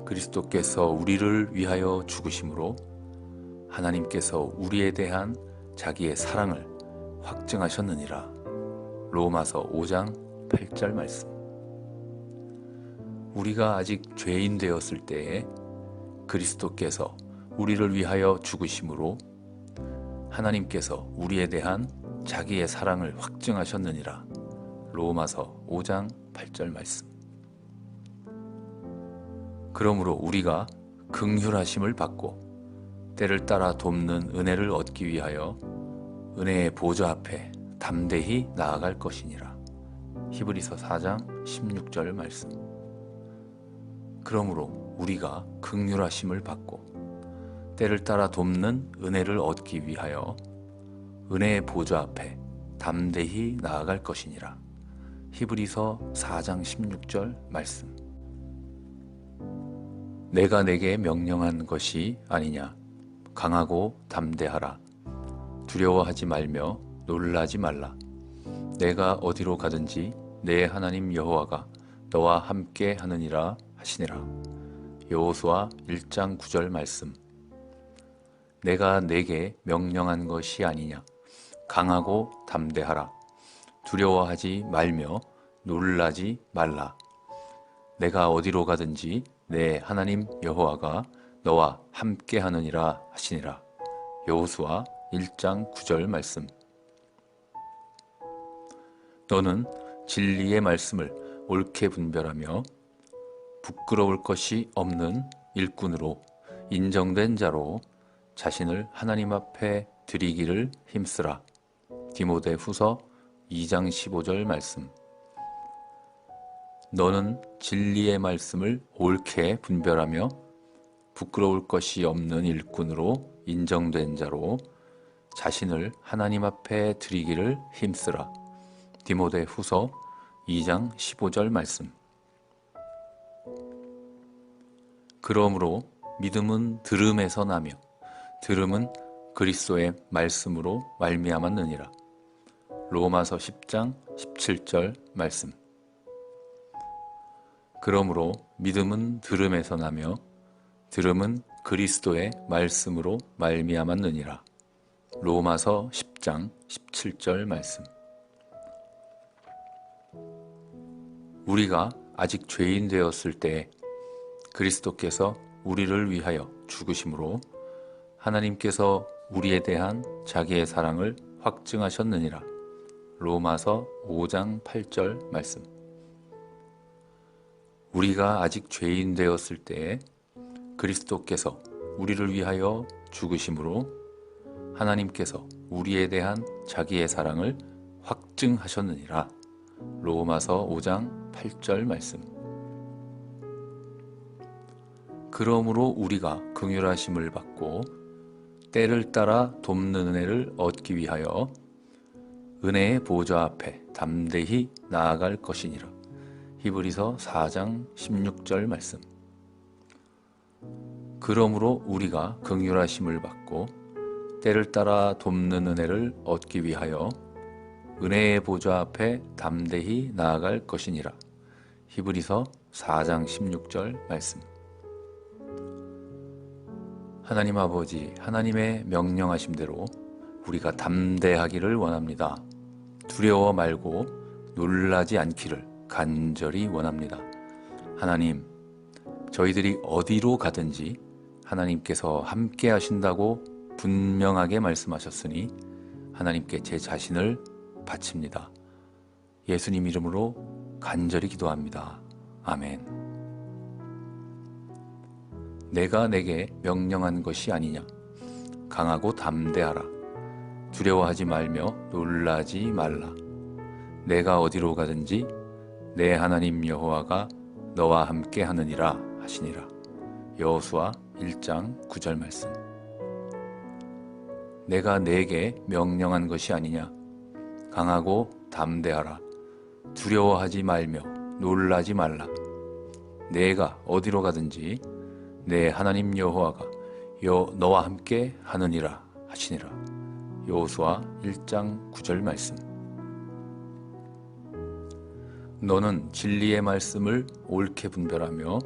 그리스도께서 우리를 위하여 죽으심으로 하나님께서 우리에 대한 자기의 사랑을 확증하셨느니라. 로마서 5장 8절 말씀. 우리가 아직 죄인 되었을 때에 그리스도께서 우리를 위하여 죽으심으로 하나님께서 우리에 대한 자기의 사랑을 확증하셨느니라. 로마서 5장 8절 말씀. 그러므로 우리가 긍휼하심을 받고 때를 따라 돕는 은혜를 얻기 위하여 은혜의 보좌 앞에 담대히 나아갈 것이니라. 히브리서 4장 16절 말씀. 그러므로 우리가 긍휼하심을 받고 때를 따라 돕는 은혜를 얻기 위하여 은혜의 보좌 앞에 담대히 나아갈 것이니라. 히브리서 4장 16절 말씀. 내가 내게 명령한 것이 아니냐. 강하고 담대하라. 두려워하지 말며 놀라지 말라. 내가 어디로 가든지 내 하나님 여호와가 너와 함께 하느니라 하시니라. 여호수아 1장 9절 말씀. 내가 내게 명령한 것이 아니냐. 강하고 담대하라. 두려워하지 말며 놀라지 말라. 내가 어디로 가든지 내 하나님 여호와가 너와 함께 하느니라 하시니라. 여호수아 1장 9절 말씀. 너는 진리의 말씀을 옳게 분별하며 부끄러울 것이 없는 일꾼으로 인정된 자로 자신을 하나님 앞에 드리기를 힘쓰라. 디모데후서 2장 15절 말씀. 너는 진리의 말씀을 옳게 분별하며 부끄러울 것이 없는 일꾼으로 인정된 자로 자신을 하나님 앞에 드리기를 힘쓰라. 디모데후서 2장 15절 말씀. 그러므로 믿음은 들음에서 나며 들음은 그리스도의 말씀으로 말미암았느니라. 로마서 10장 17절 말씀. 그러므로 믿음은 들음에서 나며 들음은 그리스도의 말씀으로 말미암았느니라. 로마서 10장 17절 말씀. 우리가 아직 죄인 되었을 때 그리스도께서 우리를 위하여 죽으심으로 하나님께서 우리에 대한 자기의 사랑을 확증하셨느니라. 로마서 5장 8절 말씀. 우리가 아직 죄인 되었을 때에 그리스도께서 우리를 위하여 죽으심으로 하나님께서 우리에 대한 자기의 사랑을 확증하셨느니라. 로마서 5장 8절 말씀. 그러므로 우리가 긍휼하심을 받고 때를 따라 돕는 은혜를 얻기 위하여 은혜의 보좌 앞에 담대히 나아갈 것이니라. 히브리서 4장 16절 말씀. 그러므로 우리가 긍휼하심을 받고 때를 따라 돕는 은혜를 얻기 위하여 은혜의 보좌 앞에 담대히 나아갈 것이니라. 히브리서 4장 16절 말씀. 하나님 아버지, 하나님의 명령하심대로 우리가 담대하기를 원합니다. 두려워 말고 놀라지 않기를 간절히 원합니다. 하나님, 저희들이 어디로 가든지 하나님께서 함께 하신다고 분명하게 말씀하셨으니 하나님께 제 자신을 바칩니다. 예수님 이름으로 간절히 기도합니다. 아멘. 내가 내게 명령한 것이 아니냐. 강하고 담대하라. 두려워하지 말며 놀라지 말라. 내가 어디로 가든지 내 하나님 여호와가 너와 함께 하느니라 하시니라. 여호수아 1장 9절 말씀. 내가 내게 명령한 것이 아니냐. 강하고 담대하라. 두려워하지 말며 놀라지 말라. 내가 어디로 가든지 내 하나님 여호와가 너와 함께 하느니라 하시니라. 여호수아 1장 9절 말씀. 너는 진리의 말씀을 옳게 분별하며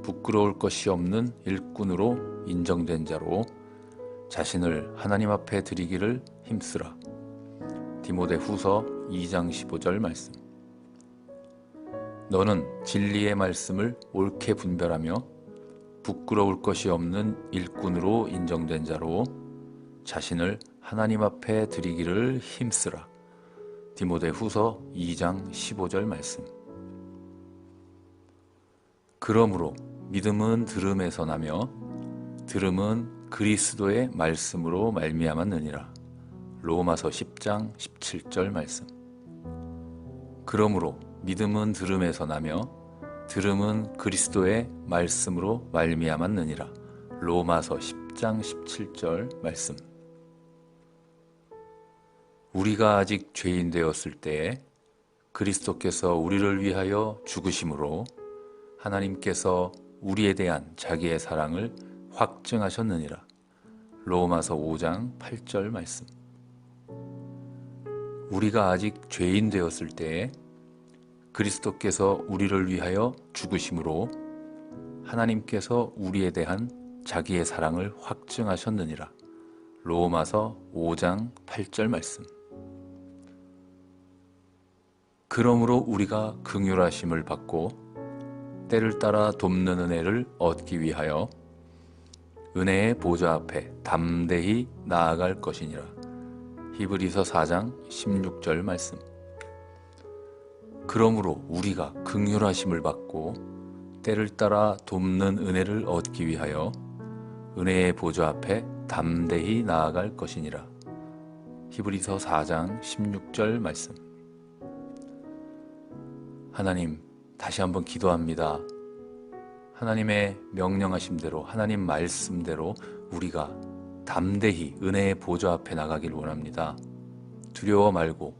부끄러울 것이 없는 일꾼으로 인정된 자로 자신을 하나님 앞에 드리기를 힘쓰라. 디모데후서 2장 15절 말씀. 너는 진리의 말씀을 옳게 분별하며 부끄러울 것이 없는 일꾼으로 인정된 자로 자신을 하나님 앞에 드리기를 힘쓰라. 디모데후서 2장 15절 말씀. 그러므로 믿음은 들음에서 나며 들음은 그리스도의 말씀으로 말미암았느니라. 로마서 10장 17절 말씀. 그러므로 믿음은 들음에서 나며 들음은 그리스도의 말씀으로 말미암았느니라. 로마서 10장 17절 말씀. 우리가 아직 죄인 되었을 때에 그리스도께서 우리를 위하여 죽으심으로 하나님께서 우리에 대한 자기의 사랑을 확증하셨느니라. 로마서 5장 8절 말씀. 우리가 아직 죄인 되었을 때에 그리스도께서 우리를 위하여 죽으심으로 하나님께서 우리에 대한 자기의 사랑을 확증하셨느니라. 로마서 5장 8절 말씀. 그러므로 우리가 긍휼하심을 받고 때를 따라 돕는 은혜를 얻기 위하여 은혜의 보좌 앞에 담대히 나아갈 것이니라. 히브리서 4장 16절 말씀. 그러므로 우리가 긍휼하심을 받고 때를 따라 돕는 은혜를 얻기 위하여 은혜의 보좌 앞에 담대히 나아갈 것이니라. 히브리서 4장 16절 말씀. 하나님, 다시 한번 기도합니다. 하나님의 명령하심대로, 하나님 말씀대로 우리가 담대히 은혜의 보좌 앞에 나가길 원합니다. 두려워 말고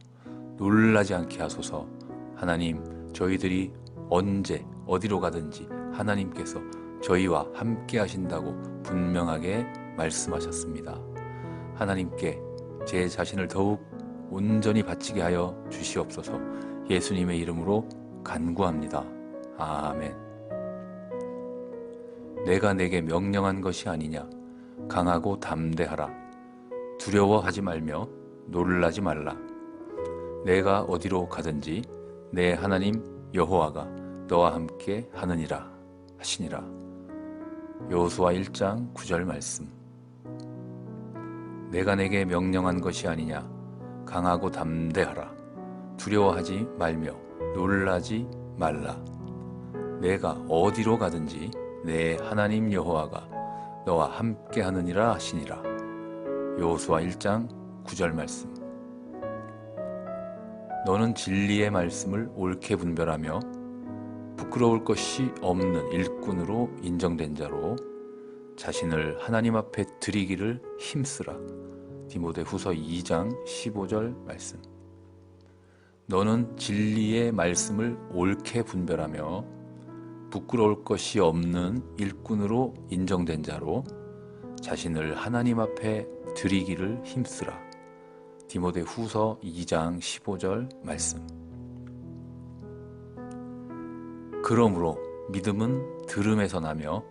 놀라지 않게 하소서. 하나님, 저희들이 언제 어디로 가든지 하나님께서 저희와 함께 하신다고 분명하게 말씀하셨습니다. 하나님께 제 자신을 더욱 온전히 바치게 하여 주시옵소서. 예수님의 이름으로 간구합니다. 아멘. 내가 내게 명령한 것이 아니냐. 강하고 담대하라. 두려워하지 말며 놀라지 말라. 내가 어디로 가든지 내 하나님 여호와가 너와 함께 하느니라 하시니라. 여호수아 1장 9절 말씀. 내가 내게 명령한 것이 아니냐. 강하고 담대하라. 두려워하지 말며 놀라지 말라. 내가 어디로 가든지 내 하나님 여호와가 너와 함께 하느니라 하시니라. 여호수아 1장 9절 말씀. 너는 진리의 말씀을 옳게 분별하며 부끄러울 것이 없는 일꾼으로 인정된 자로 자신을 하나님 앞에 드리기를 힘쓰라. 디모데후서 2장 15절 말씀. 너는 진리의 말씀을 옳게 분별하며 부끄러울 것이 없는 일꾼으로 인정된 자로 자신을 하나님 앞에 드리기를 힘쓰라. 디모데후서 2장 15절 말씀. 그러므로 믿음은 들음에서 나며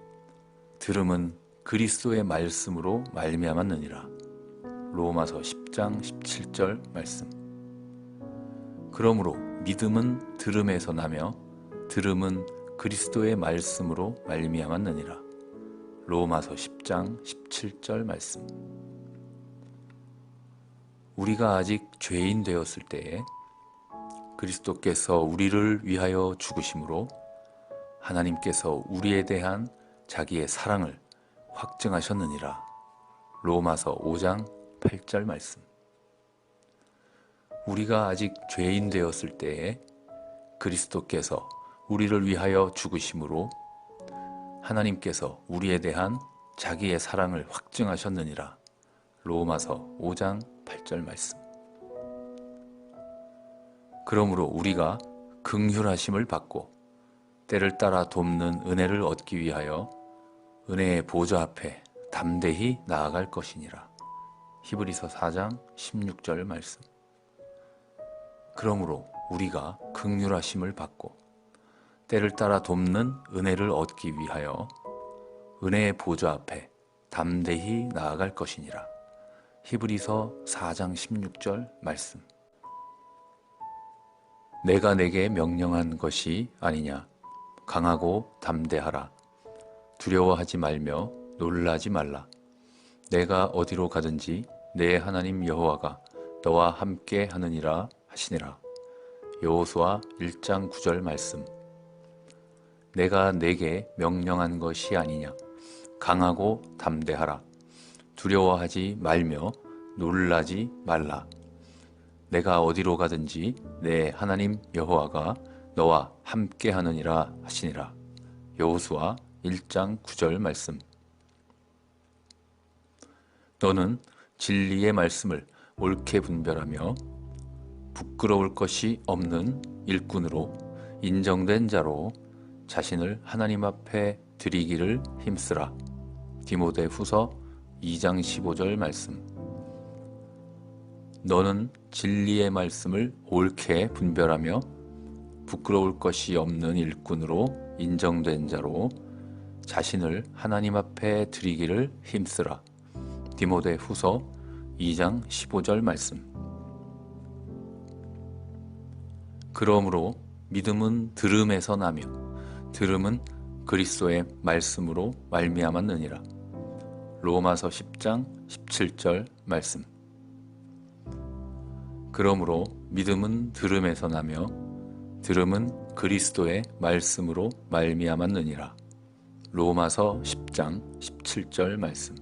들음은 그리스도의 말씀으로 말미암았느니라. 로마서 10장 17절 말씀. 그러므로 믿음은 들음에서 나며 들음은 그리스도의 말씀으로 말미암았느니라. 로마서 10장 17절 말씀. 우리가 아직 죄인 되었을 때에 그리스도께서 우리를 위하여 죽으심으로 하나님께서 우리에 대한 자기의 사랑을 확증하셨느니라. 로마서 5장 8절 말씀. 우리가 아직 죄인 되었을 때에 그리스도께서 우리를 위하여 죽으심으로 하나님께서 우리에 대한 자기의 사랑을 확증하셨느니라. 로마서 5장 8절 말씀. 그러므로 우리가 긍휼하심을 받고 때를 따라 돕는 은혜를 얻기 위하여 은혜의 보좌 앞에 담대히 나아갈 것이니라. 히브리서 4장 16절 말씀. 그러므로 우리가 긍휼하심을 받고 때를 따라 돕는 은혜를 얻기 위하여 은혜의 보좌 앞에 담대히 나아갈 것이니라. 히브리서 4장 16절 말씀. 내가 내게 명령한 것이 아니냐. 강하고 담대하라. 두려워하지 말며 놀라지 말라. 내가 어디로 가든지 내 하나님 여호와가 너와 함께 하느니라 하시니라. 여호수아 1장 9절 말씀. 내가 내게 명령한 것이 아니냐. 강하고 담대하라. 두려워하지 말며 놀라지 말라. 내가 어디로 가든지 내 하나님 여호와가 너와 함께 하느니라 하시니라. 여호수아 1장 9절 말씀. 너는 진리의 말씀을 옳게 분별하며 부끄러울 것이 없는 일꾼으로 인정된 자로 자신을 하나님 앞에 드리기를 힘쓰라. 디모데후서 2장 15절 말씀. 너는 진리의 말씀을 옳게 분별하며 부끄러울 것이 없는 일꾼으로 인정된 자로 자신을 하나님 앞에 드리기를 힘쓰라. 디모데후서 2장 15절 말씀. 그러므로 믿음은 들음에서 나며 들음은 그리스도의 말씀으로 말미암았느니라. 로마서 10장 17절 말씀. 그러므로 믿음은 들음에서 나며 들음은 그리스도의 말씀으로 말미암았느니라. 로마서 10장 17절 말씀.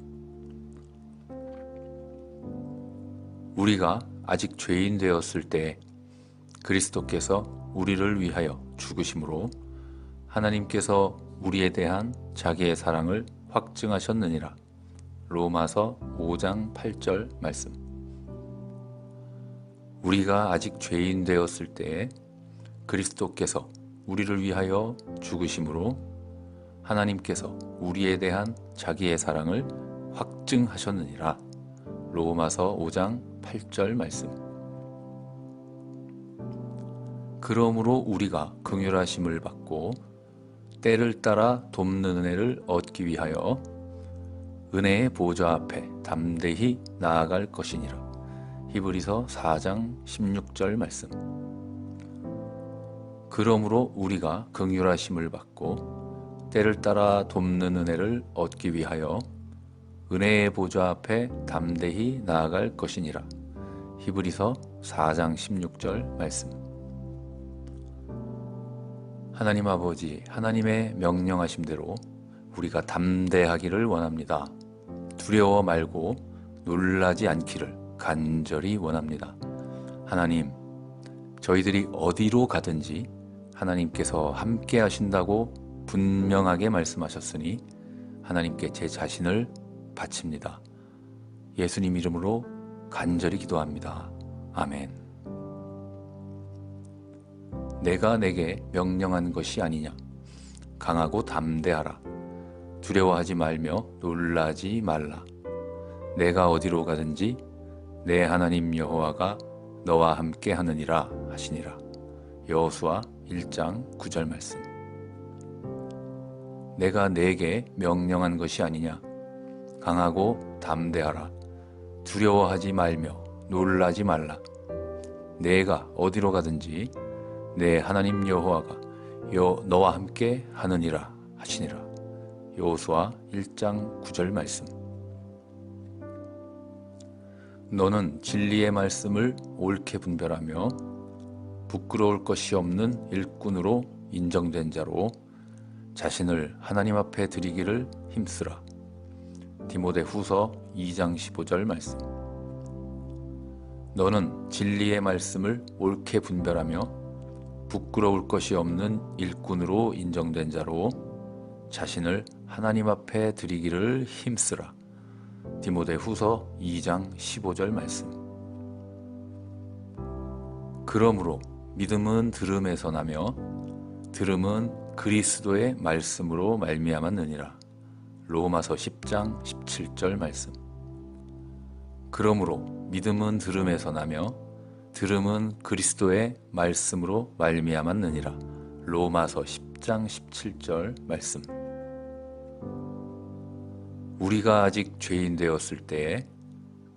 우리가 아직 죄인 되었을 때 그리스도께서 우리를 위하여 죽으심으로 하나님께서 우리에 대한 자기의 사랑을 확증하셨느니라. 로마서 5장 8절 말씀. 우리가 아직 죄인 되었을 때에 그리스도께서 우리를 위하여 죽으심으로 하나님께서 우리에 대한 자기의 사랑을 확증하셨느니라. 로마서 5장 8절 말씀. 그러므로 우리가 긍휼하심을 받고 때를 따라 돕는 은혜를 얻기 위하여 은혜의 보좌 앞에 담대히 나아갈 것이니라. 히브리서 4장 16절 말씀. 그러므로 우리가 긍휼하심을 받고 때를 따라 돕는 은혜를 얻기 위하여 은혜의 보좌 앞에 담대히 나아갈 것이니라. 히브리서 4장 16절 말씀. 하나님 아버지, 하나님의 명령하심대로 우리가 담대하기를 원합니다. 두려워 말고 놀라지 않기를 간절히 원합니다. 하나님, 저희들이 어디로 가든지 하나님께서 함께 하신다고 분명하게 말씀하셨으니 하나님께 제 자신을 바칩니다. 예수님 이름으로 간절히 기도합니다. 아멘. 내가 내게 명령한 것이 아니냐. 강하고 담대하라. 두려워하지 말며 놀라지 말라. 내가 어디로 가든지 내 하나님 여호와가 너와 함께 하느니라 하시니라. 여호수아 1장 9절 말씀. 내가 내게 명령한 것이 아니냐. 강하고 담대하라. 두려워하지 말며 놀라지 말라. 내가 어디로 가든지 내 하나님 여호와가 너와 함께 하느니라 하시니라. 여호수아 1장 9절 말씀. 너는 진리의 말씀을 옳게 분별하며 부끄러울 것이 없는 일꾼으로 인정된 자로 자신을 하나님 앞에 드리기를 힘쓰라. 디모데후서 2장 15절 말씀. 너는 진리의 말씀을 옳게 분별하며 부끄러울 것이 없는 일꾼으로 인정된 자로 자신을 하나님 앞에 드리기를 힘쓰라. 디모데후서 2장 15절 말씀. 그러므로 믿음은 들음에서 나며 들음은 그리스도의 말씀으로 말미암았느니라. 로마서 10장 17절 말씀. 그러므로 믿음은 들음에서 나며 들음은 그리스도의 말씀으로 말미암았느니라. 로마서 10장 17절 말씀. 우리가 아직 죄인 되었을 때에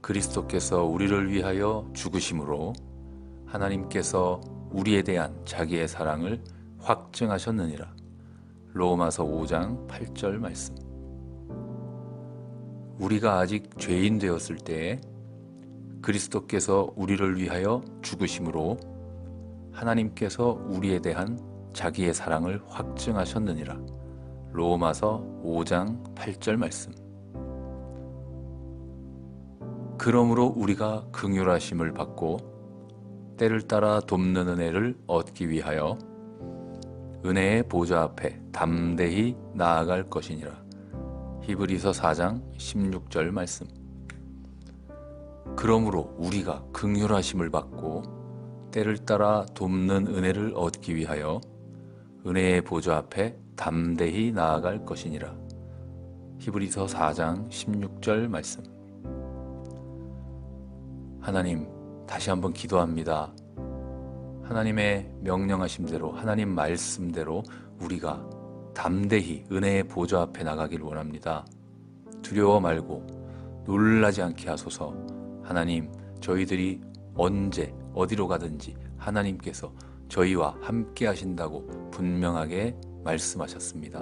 그리스도께서 우리를 위하여 죽으심으로 하나님께서 우리에 대한 자기의 사랑을 확증하셨느니라. 로마서 5장 8절 말씀. 우리가 아직 죄인 되었을 때에 그리스도께서 우리를 위하여 죽으심으로 하나님께서 우리에 대한 자기의 사랑을 확증하셨느니라. 로마서 5장 8절 말씀. 그러므로 우리가 긍휼하심을 받고 때를 따라 돕는 은혜를 얻기 위하여 은혜의 보좌 앞에 담대히 나아갈 것이니라. 히브리서 4장 16절 말씀. 그러므로 우리가 긍휼하심을 받고 때를 따라 돕는 은혜를 얻기 위하여 은혜의 보좌 앞에 담대히 나아갈 것이니라. 히브리서 4장 16절 말씀. 하나님, 다시 한번 기도합니다. 하나님의 명령하심대로, 하나님 말씀대로 우리가 담대히 은혜의 보좌 앞에 나가길 원합니다. 두려워 말고 놀라지 않게 하소서. 하나님, 저희들이 언제 어디로 가든지 하나님께서 저희와 함께 하신다고 분명하게 말씀하셨습니다.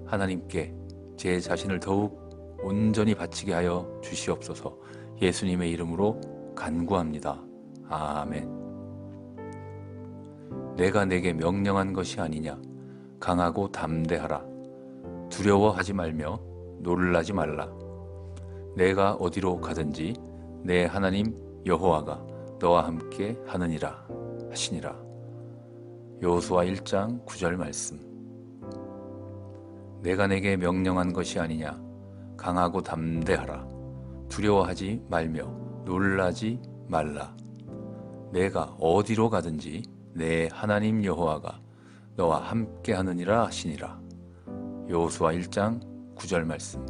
하나님께 제 자신을 더욱 온전히 바치게 하여 주시옵소서. 예수님의 이름으로 간구합니다. 아멘. 내가 내게 명령한 것이 아니냐. 강하고 담대하라. 두려워하지 말며 놀라지 말라. 내가 어디로 가든지 내 하나님 여호와가 너와 함께 하느니라 하시니라. 여호수아 1장 9절 말씀. 내가 내게 명령한 것이 아니냐. 강하고 담대하라. 두려워하지 말며 놀라지 말라. 내가 어디로 가든지 내 하나님 여호와가 너와 함께 하느니라 하시니라. 여호수아 1장 9절 말씀.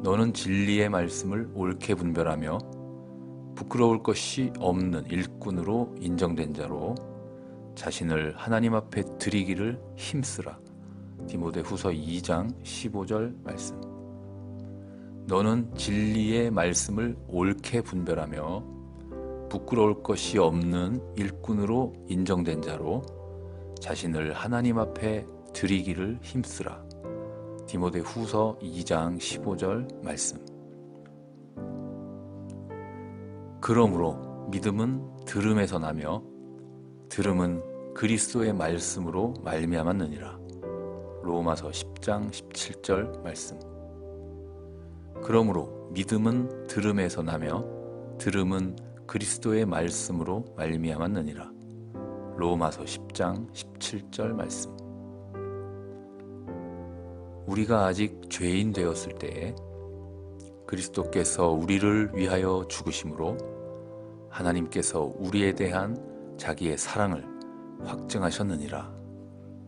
너는 진리의 말씀을 옳게 분별하며 부끄러울 것이 없는 일꾼으로 인정된 자로 자신을 하나님 앞에 드리기를 힘쓰라. 디모데후서 2장 15절 말씀. 너는 진리의 말씀을 옳게 분별하며 부끄러울 것이 없는 일꾼으로 인정된 자로 자신을 하나님 앞에 드리기를 힘쓰라. 디모데후서 2장 15절 말씀. 그러므로 믿음은 들음에서 나며 들음은 그리스도의 말씀으로 말미암았느니라. 로마서 10장 17절 말씀. 그러므로 믿음은 들음에서 나며 들음은 그리스도의 말씀으로 말미암았느니라. 로마서 10장 17절 말씀. 우리가 아직 죄인 되었을 때에 그리스도께서 우리를 위하여 죽으심으로 하나님께서 우리에 대한 자기의 사랑을 확증하셨느니라.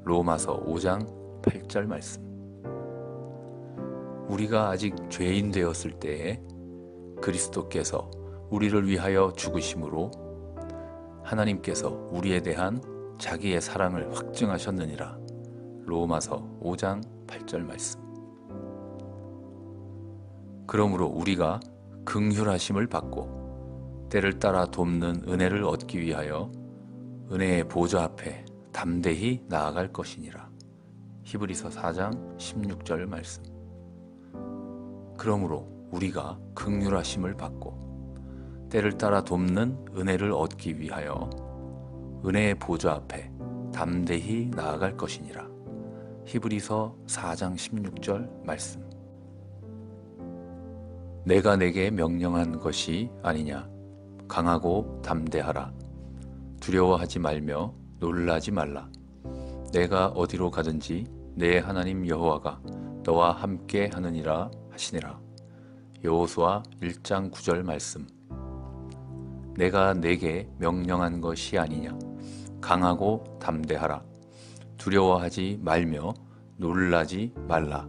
로마서 5장 8절 말씀. 우리가 아직 죄인 되었을 때에 그리스도께서 우리를 위하여 죽으심으로 하나님께서 우리에 대한 자기의 사랑을 확증하셨느니라. 로마서 5장 8절 말씀. 그러므로 우리가 긍휼하심을 받고 때를 따라 돕는 은혜를 얻기 위하여 은혜의 보좌 앞에 담대히 나아갈 것이니라. 히브리서 4장 16절 말씀. 그러므로 우리가 긍휼하심을 받고 때를 따라 돕는 은혜를 얻기 위하여 은혜의 보좌 앞에 담대히 나아갈 것이니라. 히브리서 4장 16절 말씀. 내가 내게 명령한 것이 아니냐. 강하고 담대하라. 두려워하지 말며 놀라지 말라. 내가 어디로 가든지 내 하나님 여호와가 너와 함께 하느니라 하시니라. 여호수아 1장 9절 말씀. 내가 내게 명령한 것이 아니냐. 강하고 담대하라. 두려워하지 말며 놀라지 말라.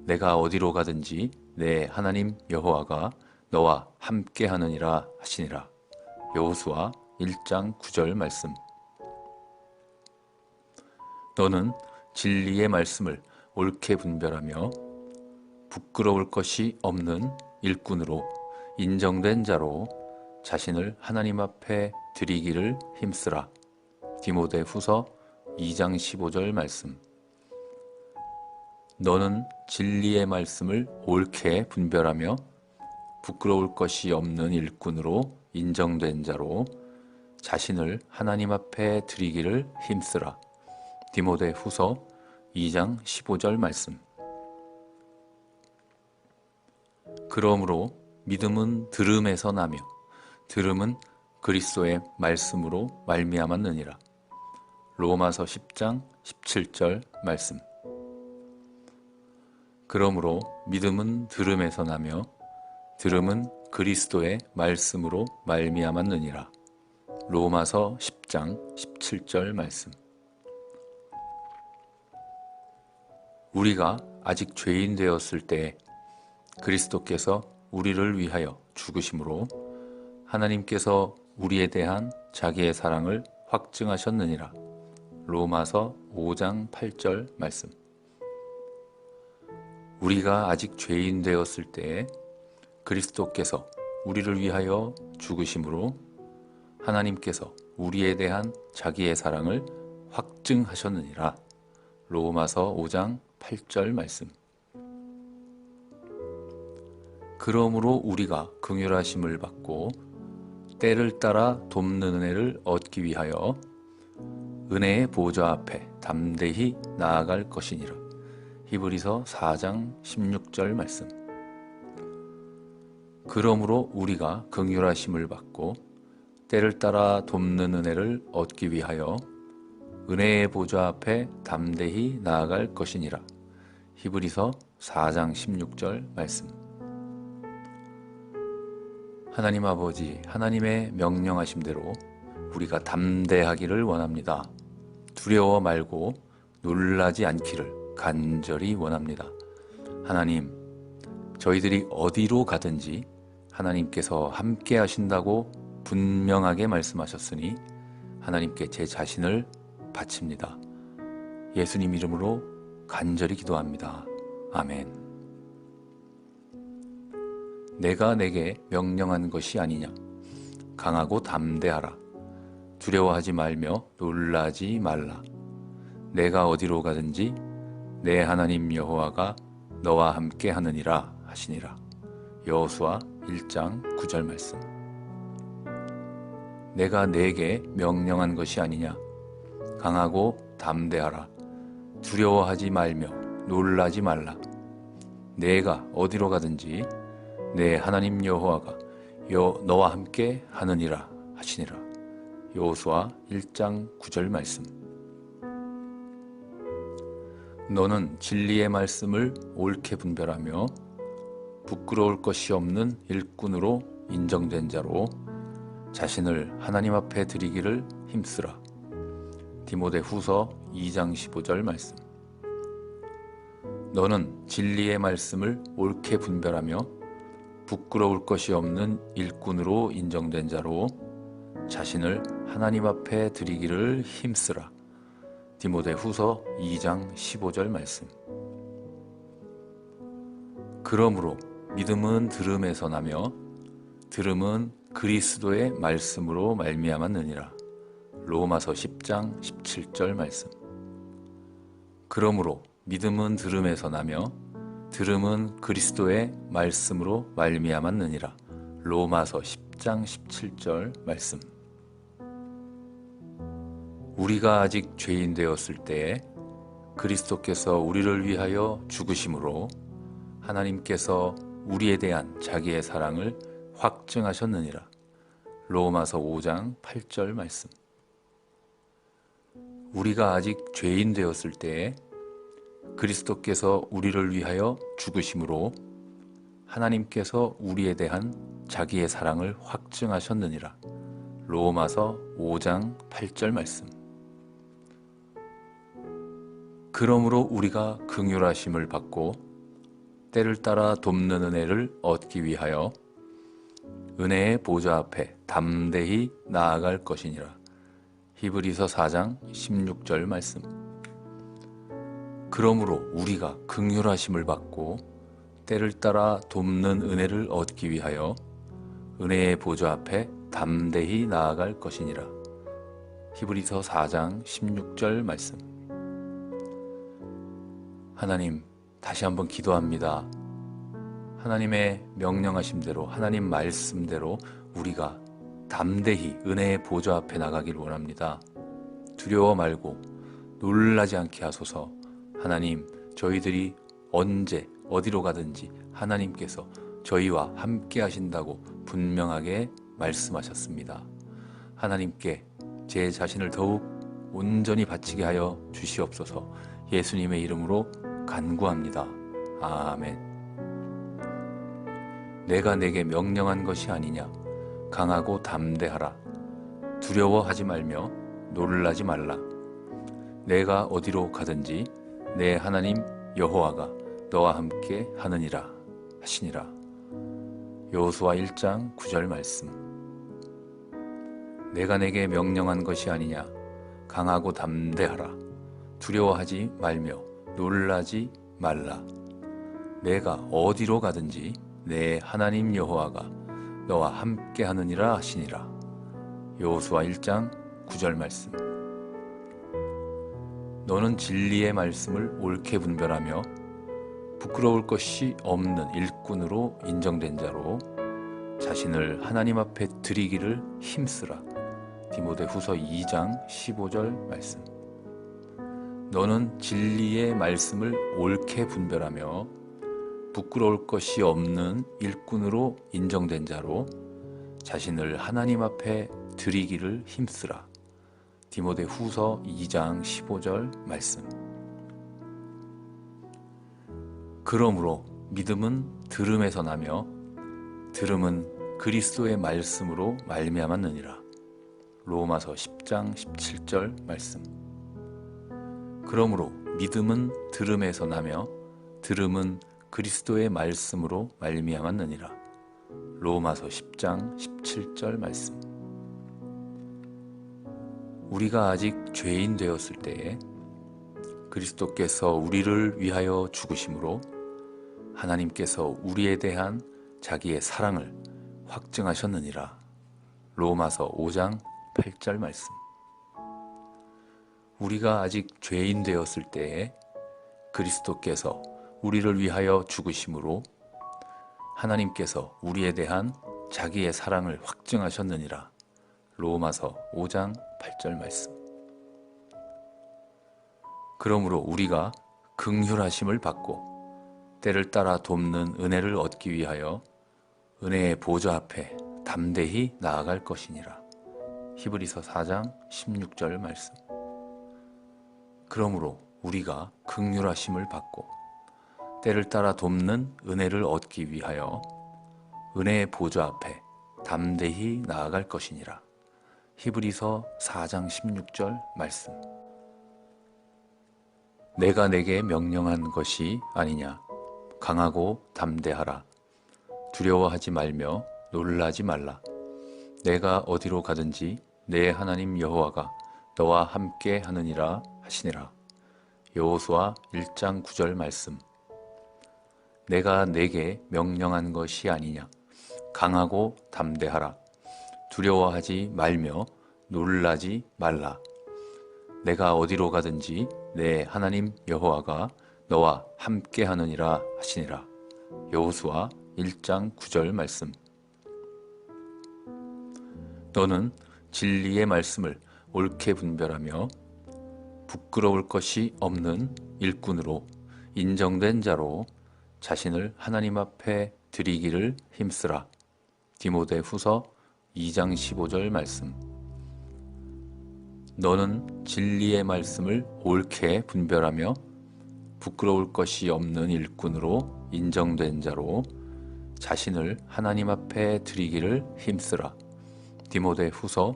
내가 어디로 가든지 내 하나님 여호와가 너와 함께 하느니라 하시니라. 여호수아 1장 9절 말씀. 너는 진리의 말씀을 옳게 분별하며 부끄러울 것이 없는 일꾼으로 인정된 자로 자신을 하나님 앞에 드리기를 힘쓰라. 디모데후서 2장 15절 말씀. 너는 진리의 말씀을 옳게 분별하며 부끄러울 것이 없는 일꾼으로 인정된 자로 자신을 하나님 앞에 드리기를 힘쓰라. 디모데후서 2장 15절 말씀. 그러므로 믿음은 들음에서 나며 들음은 그리스도의 말씀으로 말미암았느니라. 로마서 10장 17절 말씀. 그러므로 믿음은 들음에서 나며 들음은 그리스도의 말씀으로 말미암았느니라. 로마서 10장 17절 말씀. 우리가 아직 죄인 되었을 때 그리스도께서 우리를 위하여 죽으심으로 하나님께서 우리에 대한 자기의 사랑을 확증하셨느니라. 로마서 5장 8절 말씀. 우리가 아직 죄인 되었을 때에 그리스도께서 우리를 위하여 죽으심으로 하나님께서 우리에 대한 자기의 사랑을 확증하셨느니라. 로마서 5장 8절 말씀. 그러므로 우리가 긍휼하심을 받고 때를 따라 돕는 은혜를 얻기 위하여 은혜의 보좌 앞에 담대히 나아갈 것이니라. 히브리서 4장 16절 말씀. 그러므로 우리가 긍휼하심을 받고 때를 따라 돕는 은혜를 얻기 위하여 은혜의 보좌 앞에 담대히 나아갈 것이니라. 히브리서 4장 16절 말씀. 하나님 아버지, 하나님의 명령하심대로 우리가 담대하기를 원합니다. 두려워 말고 놀라지 않기를 간절히 원합니다. 하나님, 저희들이 어디로 가든지 하나님께서 함께 하신다고 분명하게 말씀하셨으니 하나님께 제 자신을 바칩니다. 예수님 이름으로 간절히 기도합니다. 아멘. 내가 내게 명령한 것이 아니냐. 강하고 담대하라. 두려워하지 말며 놀라지 말라. 내가 어디로 가든지 내 하나님 여호와가 너와 함께 하느니라 하시니라. 여호수아 1장 9절 말씀. 내가 내게 명령한 것이 아니냐. 강하고 담대하라. 두려워하지 말며 놀라지 말라. 내가 어디로 가든지 내 하나님 여호와가 너와 함께 하느니라 하시니라. 여호수아 1장 9절 말씀. 너는 진리의 말씀을 옳게 분별하며 부끄러울 것이 없는 일꾼으로 인정된 자로 자신을 하나님 앞에 드리기를 힘쓰라. 디모데후서 2장 15절 말씀. 너는 진리의 말씀을 옳게 분별하며 부끄러울 것이 없는 일꾼으로 인정된 자로 자신을 하나님 앞에 드리기를 힘쓰라. 디모데후서 2장 15절 말씀. 그러므로 믿음은 들음에서 나며 들음은 그리스도의 말씀으로 말미암았느니라. 로마서 10장 17절 말씀. 그러므로 믿음은 들음에서 나며 들음은 그리스도의 말씀으로 말미암았느니라. 로마서 10장 17절 말씀. 우리가 아직 죄인 되었을 때에 그리스도께서 우리를 위하여 죽으심으로 하나님께서 우리에 대한 자기의 사랑을 확증하셨느니라. 로마서 5장 8절 말씀. 우리가 아직 죄인 되었을 때에 그리스도께서 우리를 위하여 죽으심으로 하나님께서 우리에 대한 자기의 사랑을 확증하셨느니라. 로마서 5장 8절 말씀. 그러므로 우리가 긍휼하심을 받고 때를 따라 돕는 은혜를 얻기 위하여 은혜의 보좌 앞에 담대히 나아갈 것이니라. 히브리서 4장 16절 말씀. 그러므로 우리가 긍휼하심을 받고 때를 따라 돕는 은혜를 얻기 위하여 은혜의 보좌 앞에 담대히 나아갈 것이니라. 히브리서 4장 16절 말씀. 하나님, 다시 한번 기도합니다. 하나님의 명령하심대로, 하나님 말씀대로 우리가 담대히 은혜의 보좌 앞에 나가길 원합니다. 두려워 말고 놀라지 않게 하소서. 하나님, 저희들이 언제 어디로 가든지 하나님께서 저희와 함께 하신다고 분명하게 말씀하셨습니다. 하나님께 제 자신을 더욱 온전히 바치게 하여 주시옵소서. 예수님의 이름으로 간구합니다. 아멘. 내가 내게 명령한 것이 아니냐. 강하고 담대하라. 두려워하지 말며 놀라지 말라. 내가 어디로 가든지 내 하나님 여호와가 너와 함께 하느니라 하시니라. 여호수아 1장 9절 말씀. 내가 내게 명령한 것이 아니냐. 강하고 담대하라. 두려워하지 말며 놀라지 말라. 내가 어디로 가든지 내 하나님 여호와가 너와 함께 하느니라 하시니라. 여호수아 1장 9절 말씀. 너는 진리의 말씀을 옳게 분별하며 부끄러울 것이 없는 일꾼으로 인정된 자로 자신을 하나님 앞에 드리기를 힘쓰라. 디모데후서 2장 15절 말씀. 너는 진리의 말씀을 옳게 분별하며 부끄러울 것이 없는 일꾼으로 인정된 자로 자신을 하나님 앞에 드리기를 힘쓰라. 디모데후서 2장 15절 말씀. 그러므로 믿음은 들음에서 나며 들음은 그리스도의 말씀으로 말미암았느니라. 로마서 10장 17절 말씀. 그러므로 믿음은 들음에서 나며 들음은 그리스도의 말씀으로 말미암았느니라. 로마서 10장 17절 말씀. 우리가 아직 죄인 되었을 때에 그리스도께서 우리를 위하여 죽으심으로 하나님께서 우리에 대한 자기의 사랑을 확증하셨느니라. 로마서 5장 8절 말씀. 우리가 아직 죄인 되었을 때에 그리스도께서 우리를 위하여 죽으심으로 하나님께서 우리에 대한 자기의 사랑을 확증하셨느니라. 로마서 5장 8절 말씀. 그러므로 우리가 긍휼하심을 받고 때를 따라 돕는 은혜를 얻기 위하여 은혜의 보좌 앞에 담대히 나아갈 것이니라. 히브리서 4장 16절 말씀. 그러므로 우리가 긍휼하심을 받고 때를 따라 돕는 은혜를 얻기 위하여 은혜의 보좌 앞에 담대히 나아갈 것이니라. 히브리서 4장 16절 말씀. 내가 내게 명령한 것이 아니냐. 강하고 담대하라. 두려워하지 말며 놀라지 말라. 내가 어디로 가든지 내 하나님 여호와가 너와 함께 하느니라 하시니라. 여호수아 1장 9절 말씀. 내가 내게 명령한 것이 아니냐. 강하고 담대하라. 두려워하지 말며 놀라지 말라. 내가 어디로 가든지 내 하나님 여호와가 너와 함께 하느니라 하시니라. 여호수아 1장 9절 말씀. 너는 진리의 말씀을 옳게 분별하며 부끄러울 것이 없는 일꾼으로 인정된 자로 자신을 하나님 앞에 드리기를 힘쓰라. 디모데후서 2장 15절 말씀. 너는 진리의 말씀을 옳게 분별하며 부끄러울 것이 없는 일꾼으로 인정된 자로 자신을 하나님 앞에 드리기를 힘쓰라. 디모데후서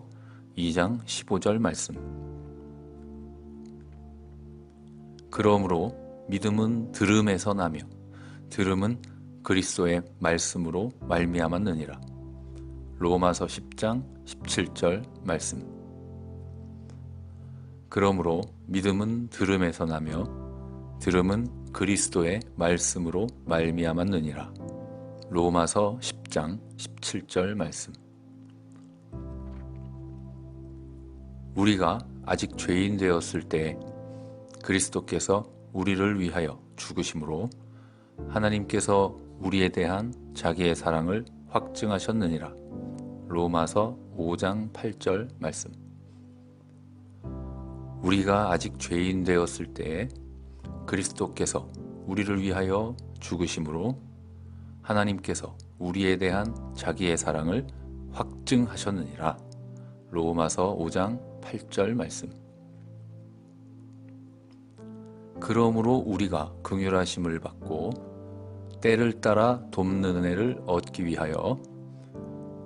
2장 15절 말씀. 그러므로 믿음은 들음에서 나며 들음은 그리스도의 말씀으로 말미암았느니라. 로마서 10장 17절 말씀. 그러므로 믿음은 들음에서 나며 들음은 그리스도의 말씀으로 말미암았느니라. 로마서 10장 17절 말씀. 우리가 아직 죄인 되었을 때 그리스도께서 우리를 위하여 죽으심으로 하나님께서 우리에 대한 자기의 사랑을 확증하셨느니라. 로마서 5장 8절 말씀. 우리가 아직 죄인 되었을 때에 그리스도께서 우리를 위하여 죽으심으로 하나님께서 우리에 대한 자기의 사랑을 확증하셨느니라. 로마서 5장 8절 말씀. 그러므로 우리가 긍휼하심을 받고 때를 따라 돕는 은혜를 얻기 위하여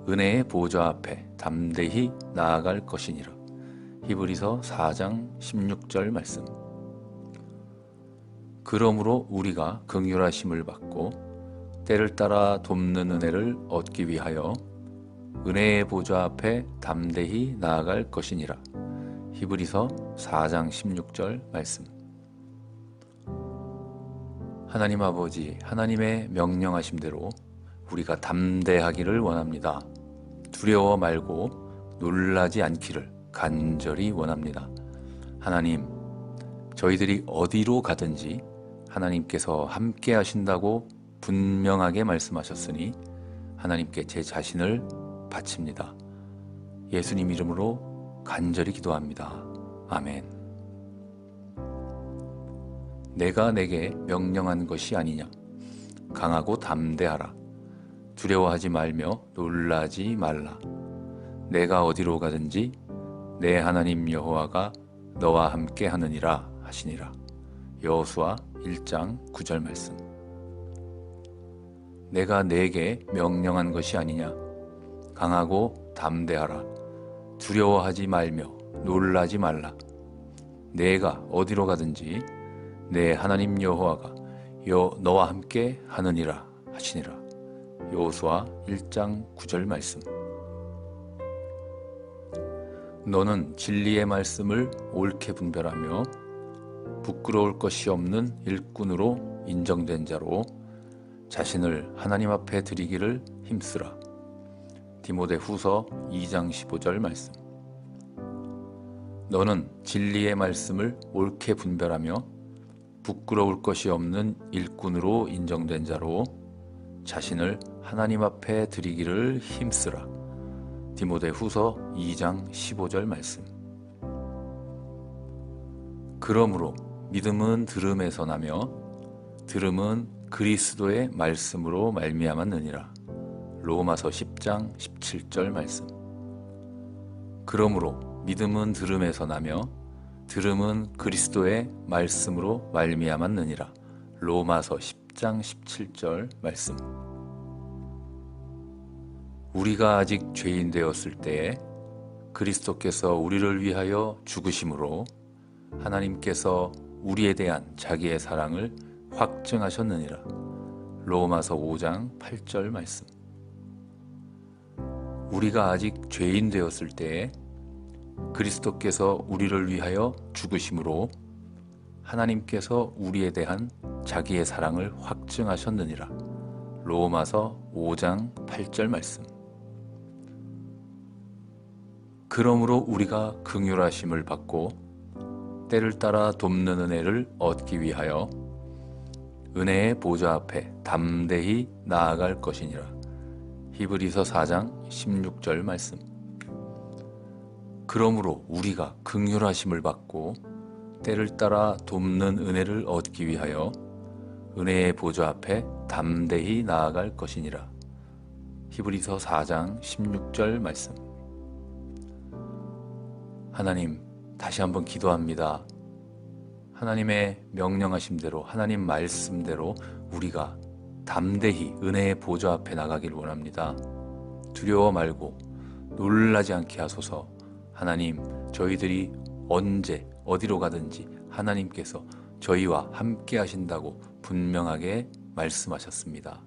은혜의 보좌 앞에 담대히 나아갈 것이니라. 히브리서 4장 16절 말씀. 그러므로 우리가 긍휼하심을 받고 때를 따라 돕는 은혜를 얻기 위하여 은혜의 보좌 앞에 담대히 나아갈 것이니라. 히브리서 4장 16절 말씀. 하나님 아버지, 하나님의 명령하심대로 우리가 담대하기를 원합니다. 두려워 말고 놀라지 않기를 간절히 원합니다. 하나님, 저희들이 어디로 가든지 하나님께서 함께 하신다고 분명하게 말씀하셨으니 하나님께 제 자신을 바칩니다. 예수님 이름으로 간절히 기도합니다. 아멘. 내가 내게 명령한 것이 아니냐. 강하고 담대하라. 두려워하지 말며 놀라지 말라. 내가 어디로 가든지 내 하나님 여호와가 너와 함께 하느니라 하시니라. 여호수아 1장 9절 말씀. 내가 내게 명령한 것이 아니냐. 강하고 담대하라. 두려워하지 말며 놀라지 말라. 내가 어디로 가든지 내 하나님 여호와가 너와 함께 하느니라 하시니라. 여호수아 1장 9절 말씀. 너는 진리의 말씀을 옳게 분별하며 부끄러울 것이 없는 일꾼으로 인정된 자로 자신을 하나님 앞에 드리기를 힘쓰라. 디모데후서 2장 15절 말씀. 너는 진리의 말씀을 옳게 분별하며 부끄러울 것이 없는 일꾼으로 인정된 자로 자신을 하나님 앞에 드리기를 힘쓰라. 디모데후서 2장 15절 말씀. 그러므로 믿음은 들음에서 나며 들음은 그리스도의 말씀으로 말미암았느니라. 로마서 10장 17절 말씀. 그러므로 믿음은 들음에서 나며 들음은 그리스도의 말씀으로 말미암았느니라. 로마서 10장 17절 말씀. 우리가 아직 죄인 되었을 때에 그리스도께서 우리를 위하여 죽으심으로 하나님께서 우리에 대한 자기의 사랑을 확증하셨느니라. 로마서 5장 8절 말씀. 우리가 아직 죄인 되었을 때에 그리스도께서 우리를 위하여 죽으심으로 하나님께서 우리에 대한 자기의 사랑을 확증하셨느니라. 로마서 5장 8절 말씀. 그러므로 우리가 긍휼하심을 받고 때를 따라 돕는 은혜를 얻기 위하여 은혜의 보좌 앞에 담대히 나아갈 것이니라. 히브리서 4장 16절 말씀. 그러므로 우리가 긍휼하심을 받고 때를 따라 돕는 은혜를 얻기 위하여 은혜의 보좌 앞에 담대히 나아갈 것이니라. 히브리서 4장 16절 말씀. 하나님, 다시 한번 기도합니다. 하나님의 명령하심대로, 하나님 말씀대로 우리가 담대히 은혜의 보좌 앞에 나가길 원합니다. 두려워 말고 놀라지 않게 하소서. 하나님, 저희들이 언제 어디로 가든지 하나님께서 저희와 함께 하신다고 분명하게 말씀하셨습니다.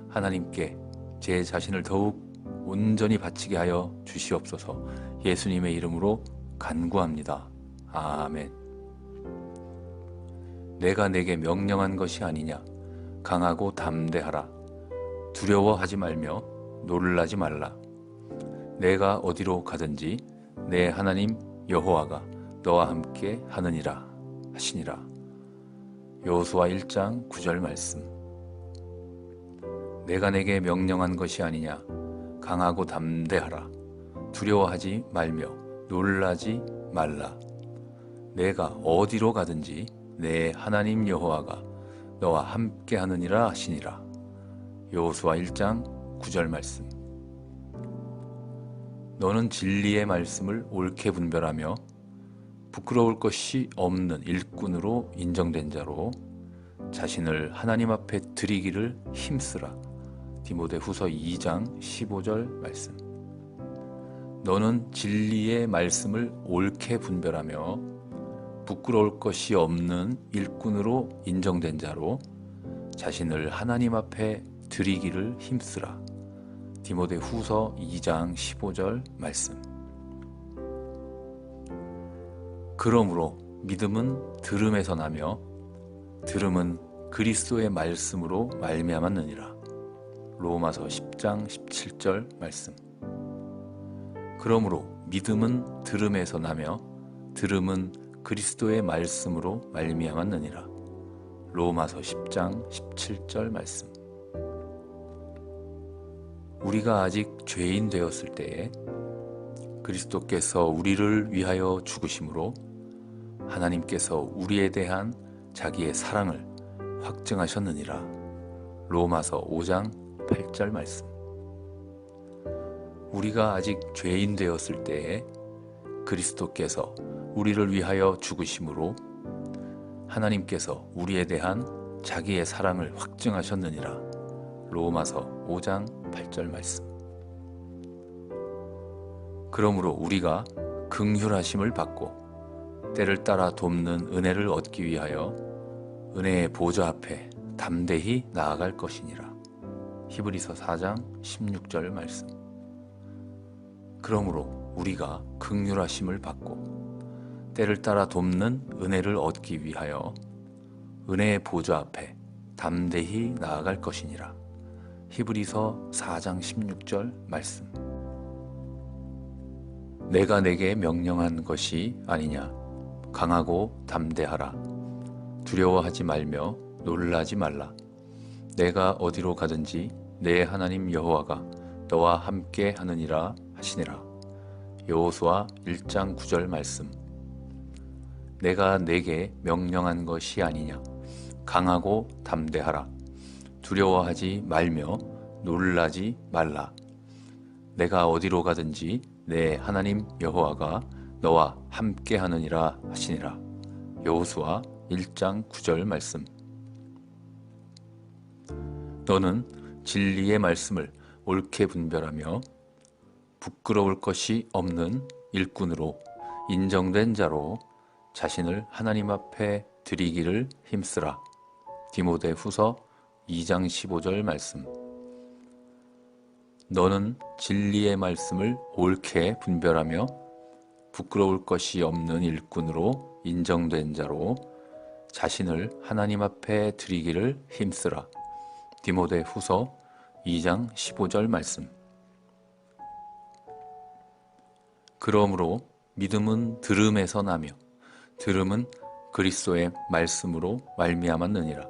하나님께 제 자신을 더욱 온전히 바치게 하여 주시옵소서. 예수님의 이름으로 간구합니다. 아멘. 내가 내게 명령한 것이 아니냐. 강하고 담대하라. 두려워하지 말며 놀라지 말라. 내가 어디로 가든지 내 하나님 여호와가 너와 함께 하느니라 하시니라. 여호수아 1장 9절 말씀. 내가 내게 명령한 것이 아니냐. 강하고 담대하라. 두려워하지 말며 놀라지 말라. 내가 어디로 가든지 내 하나님 여호와가 너와 함께 하느니라 하시니라. 여호수아 1장 9절 말씀. 너는 진리의 말씀을 옳게 분별하며 부끄러울 것이 없는 일꾼으로 인정된 자로 자신을 하나님 앞에 드리기를 힘쓰라. 디모데후서 2장 15절 말씀. 너는 진리의 말씀을 옳게 분별하며 부끄러울 것이 없는 일꾼으로 인정된 자로 자신을 하나님 앞에 드리기를 힘쓰라. 디모데후서 2장 15절 말씀. 그러므로 믿음은 들음에서 나며 들음은 그리스도의 말씀으로 말미암았느니라. 로마서 10장 17절 말씀. 그러므로 믿음은 들음에서 나며 들음은 그리스도의 말씀으로 말미암았느니라. 로마서 10장 17절 말씀. 우리가 아직 죄인 되었을 때에 그리스도께서 우리를 위하여 죽으심으로 하나님께서 우리에 대한 자기의 사랑을 확증하셨느니라. 로마서 5장 8절 말씀. 우리가 아직 죄인 되었을 때에 그리스도께서 우리를 위하여 죽으심으로 하나님께서 우리에 대한 자기의 사랑을 확증하셨느니라. 로마서 5장 8절 말씀. 그러므로 우리가 긍휼하심을 받고 때를 따라 돕는 은혜를 얻기 위하여 은혜의 보좌 앞에 담대히 나아갈 것이니라. 히브리서 4장 16절 말씀. 그러므로 우리가 긍휼하심을 받고 때를 따라 돕는 은혜를 얻기 위하여 은혜의 보좌 앞에 담대히 나아갈 것이니라. 히브리서 4장 16절 말씀. 내가 내게 명령한 것이 아니냐. 강하고 담대하라. 두려워하지 말며 놀라지 말라. 내가 어디로 가든지 내 하나님 여호와가 너와 함께 하느니라 하시니라. 여호수아 1장 9절 말씀. 내가 내게 명령한 것이 아니냐. 강하고 담대하라. 두려워하지 말며 놀라지 말라. 내가 어디로 가든지 내 하나님 여호와가 너와 함께 하느니라 하시니라. 여호수아 1장 9절 말씀. 너는 진리의 말씀을 옳게 분별하며 부끄러울 것이 없는 일꾼으로 인정된 자로 자신을 하나님 앞에 드리기를 힘쓰라. 디모데후서 2장 15절 말씀. 너는 진리의 말씀을 옳게 분별하며 부끄러울 것이 없는 일꾼으로 인정된 자로 자신을 하나님 앞에 드리기를 힘쓰라. 디모데후서 2장 15절 말씀. 그러므로 믿음은 들음에서 나며 들음은 그리스도의 말씀으로 말미암았느니라.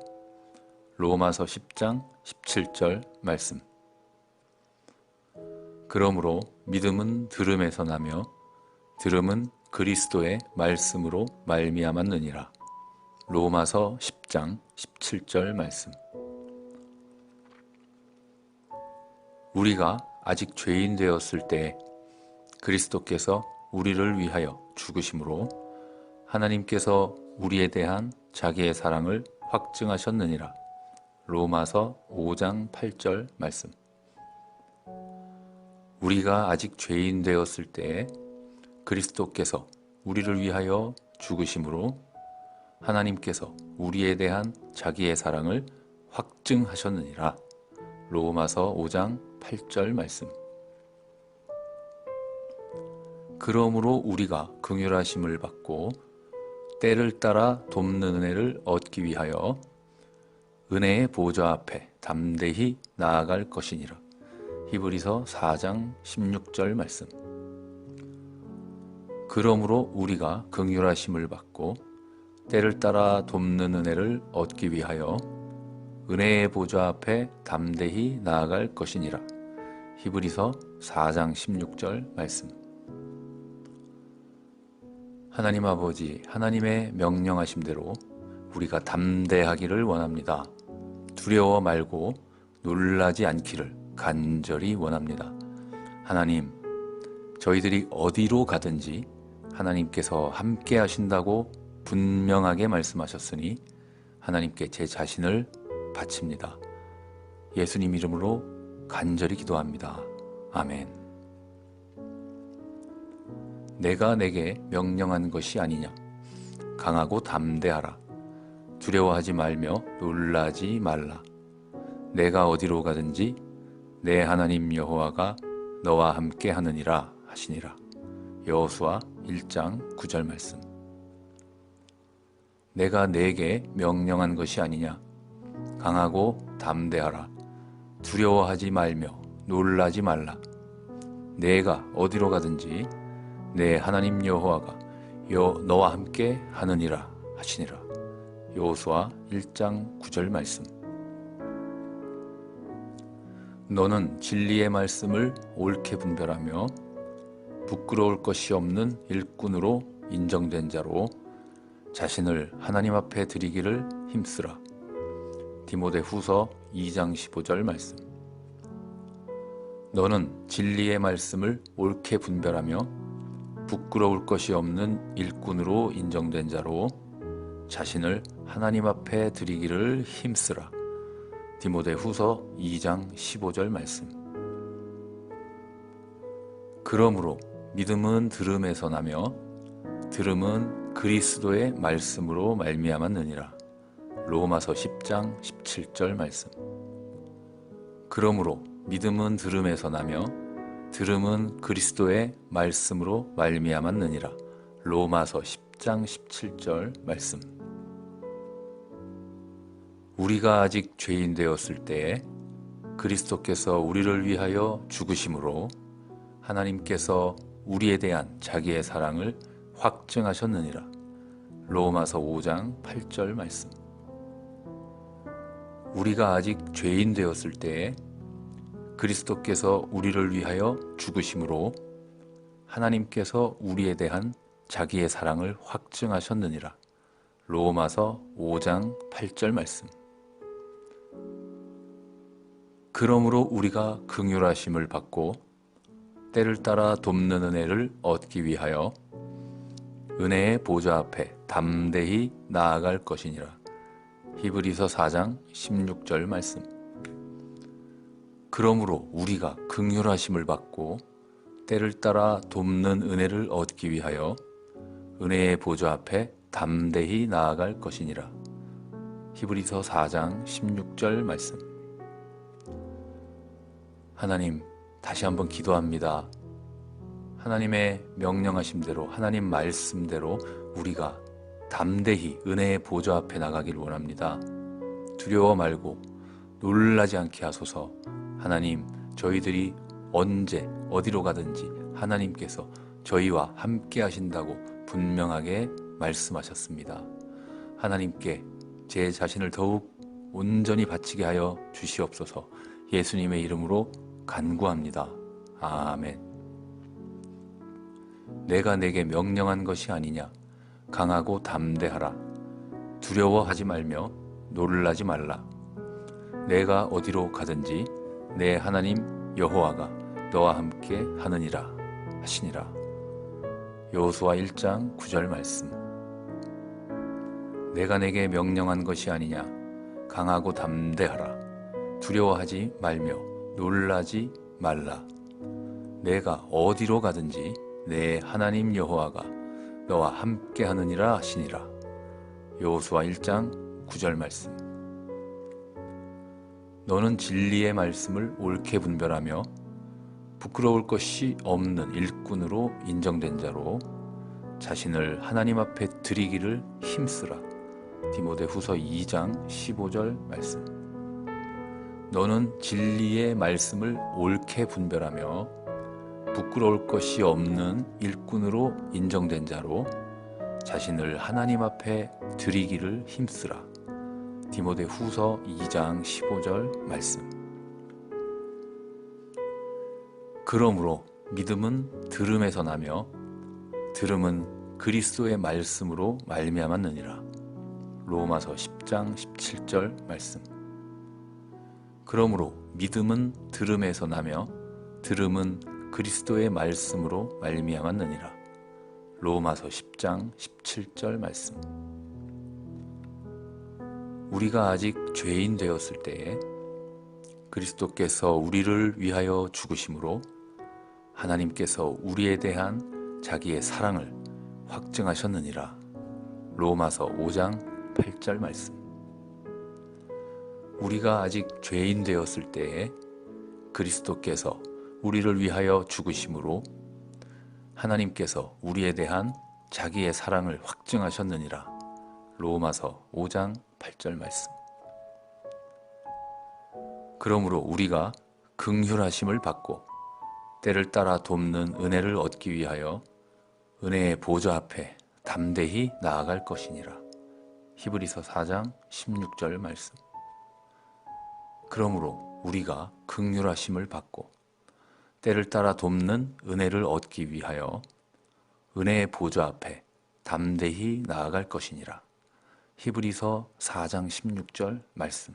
로마서 10장 17절 말씀. 그러므로 믿음은 들음에서 나며 들음은 그리스도의 말씀으로 말미암았느니라. 로마서 10장 17절 말씀. 우리가 아직 죄인 되었을 때 그리스도께서 우리를 위하여 죽으심으로 하나님께서 우리에 대한 자기의 사랑을 확증하셨느니라. 로마서 5장 8절 말씀. 우리가 아직 죄인 되었을 때 그리스도께서 우리를 위하여 죽으심으로 하나님께서 우리에 대한 자기의 사랑을 확증하셨느니라. 로마서 5장 8절 말씀. 그러므로 우리가 긍휼하심을 받고 때를 따라 돕는 은혜를 얻기 위하여 은혜의 보좌 앞에 담대히 나아갈 것이니라. 히브리서 4장 16절 말씀. 그러므로 우리가 긍휼하심을 받고 때를 따라 돕는 은혜를 얻기 위하여 은혜의 보좌 앞에 담대히 나아갈 것이니라. 히브리서 4장 16절 말씀. 하나님 아버지, 하나님의 명령하심대로 우리가 담대하기를 원합니다. 두려워 말고 놀라지 않기를 간절히 원합니다. 하나님, 저희들이 어디로 가든지 하나님께서 함께 하신다고 분명하게 말씀하셨으니 하나님께 제 자신을 바칩니다. 예수님 이름으로 간절히 기도합니다. 아멘. 내가 내게 명령한 것이 아니냐. 강하고 담대하라. 두려워하지 말며 놀라지 말라. 내가 어디로 가든지 내 하나님 여호와가 너와 함께 하느니라 하시니라. 여호수아 1장 9절 말씀. 내가 내게 명령한 것이 아니냐. 강하고 담대하라. 두려워하지 말며 놀라지 말라. 내가 어디로 가든지 내 하나님 여호와가 너와 함께 하느니라 하시니라. 여호수아 1장 9절 말씀. 너는 진리의 말씀을 옳게 분별하며 부끄러울 것이 없는 일꾼으로 인정된 자로 자신을 하나님 앞에 드리기를 힘쓰라. 디모데후서 2장 15절 말씀. 너는 진리의 말씀을 옳게 분별하며 부끄러울 것이 없는 일꾼으로 인정된 자로 자신을 하나님 앞에 드리기를 힘쓰라. 디모데후서 2장 15절 말씀. 그러므로 믿음은 들음에서 나며 들음은 그리스도의 말씀으로 말미암았느니라. 로마서 10장 17절 말씀. 그러므로 믿음은 들음에서 나며 들음은 그리스도의 말씀으로 말미암았느니라. 로마서 10장 17절 말씀. 우리가 아직 죄인 되었을 때에 그리스도께서 우리를 위하여 죽으심으로 하나님께서 우리에 대한 자기의 사랑을 확증하셨느니라. 로마서 5장 8절 말씀. 우리가 아직 죄인 되었을 때에 그리스도께서 우리를 위하여 죽으심으로 하나님께서 우리에 대한 자기의 사랑을 확증하셨느니라. 로마서 5장 8절 말씀. 그러므로 우리가 긍휼하심을 받고 때를 따라 돕는 은혜를 얻기 위하여 은혜의 보좌 앞에 담대히 나아갈 것이니라. 히브리서 4장 16절 말씀. 그러므로 우리가 긍휼하심을 받고 때를 따라 돕는 은혜를 얻기 위하여 은혜의 보좌 앞에 담대히 나아갈 것이니라. 히브리서 4장 16절 말씀. 하나님, 다시 한번 기도합니다. 하나님의 명령하심대로, 하나님 말씀대로 우리가 담대히 은혜의 보좌 앞에 나가길 원합니다. 두려워 말고 놀라지 않게 하소서. 하나님, 저희들이 언제 어디로 가든지 하나님께서 저희와 함께 하신다고 분명하게 말씀하셨습니다. 하나님께 제 자신을 더욱 온전히 바치게 하여 주시옵소서. 예수님의 이름으로 간구합니다. 아멘. 내가 내게 명령한 것이 아니냐. 강하고 담대하라. 두려워하지 말며 놀라지 말라. 내가 어디로 가든지 내 하나님 여호와가 너와 함께 하느니라 하시니라. 여호수아 1장 9절 말씀. 내가 내게 명령한 것이 아니냐. 강하고 담대하라. 두려워하지 말며 놀라지 말라. 내가 어디로 가든지 내 하나님 여호와가 너와 함께 하느니라 하시니라. 여호수아 1장 9절 말씀. 너는 진리의 말씀을 옳게 분별하며 부끄러울 것이 없는 일꾼으로 인정된 자로 자신을 하나님 앞에 드리기를 힘쓰라. 디모데후서 2장 15절 말씀. 너는 진리의 말씀을 옳게 분별하며 부끄러울 것이 없는 일꾼으로 인정된 자로 자신을 하나님 앞에 드리기를 힘쓰라. 디모데후서 2장 15절 말씀. 그러므로 믿음은 들음에서 나며 들음은 그리스도의 말씀으로 말미암았느니라. 로마서 10장 17절 말씀. 그러므로 믿음은 들음에서 나며 들음은 그리스도의 말씀으로 말미암았느니라. 로마서 10장 17절 말씀. 우리가 아직 죄인 되었을 때에 그리스도께서 우리를 위하여 죽으심으로 하나님께서 우리에 대한 자기의 사랑을 확증하셨느니라. 로마서 5장 8절 말씀. 우리가 아직 죄인 되었을 때에 그리스도께서 우리를 위하여 죽으심으로 하나님께서 우리에 대한 자기의 사랑을 확증하셨느니라. 로마서 5장 8절 말씀. 그러므로 우리가 긍휼하심을 받고 때를 따라 돕는 은혜를 얻기 위하여 은혜의 보좌 앞에 담대히 나아갈 것이니라. 히브리서 4장 16절 말씀. 그러므로 우리가 긍휼하심을 받고 때를 따라 돕는 은혜를 얻기 위하여 은혜의 보좌 앞에 담대히 나아갈 것이니라. 히브리서 4장 16절 말씀.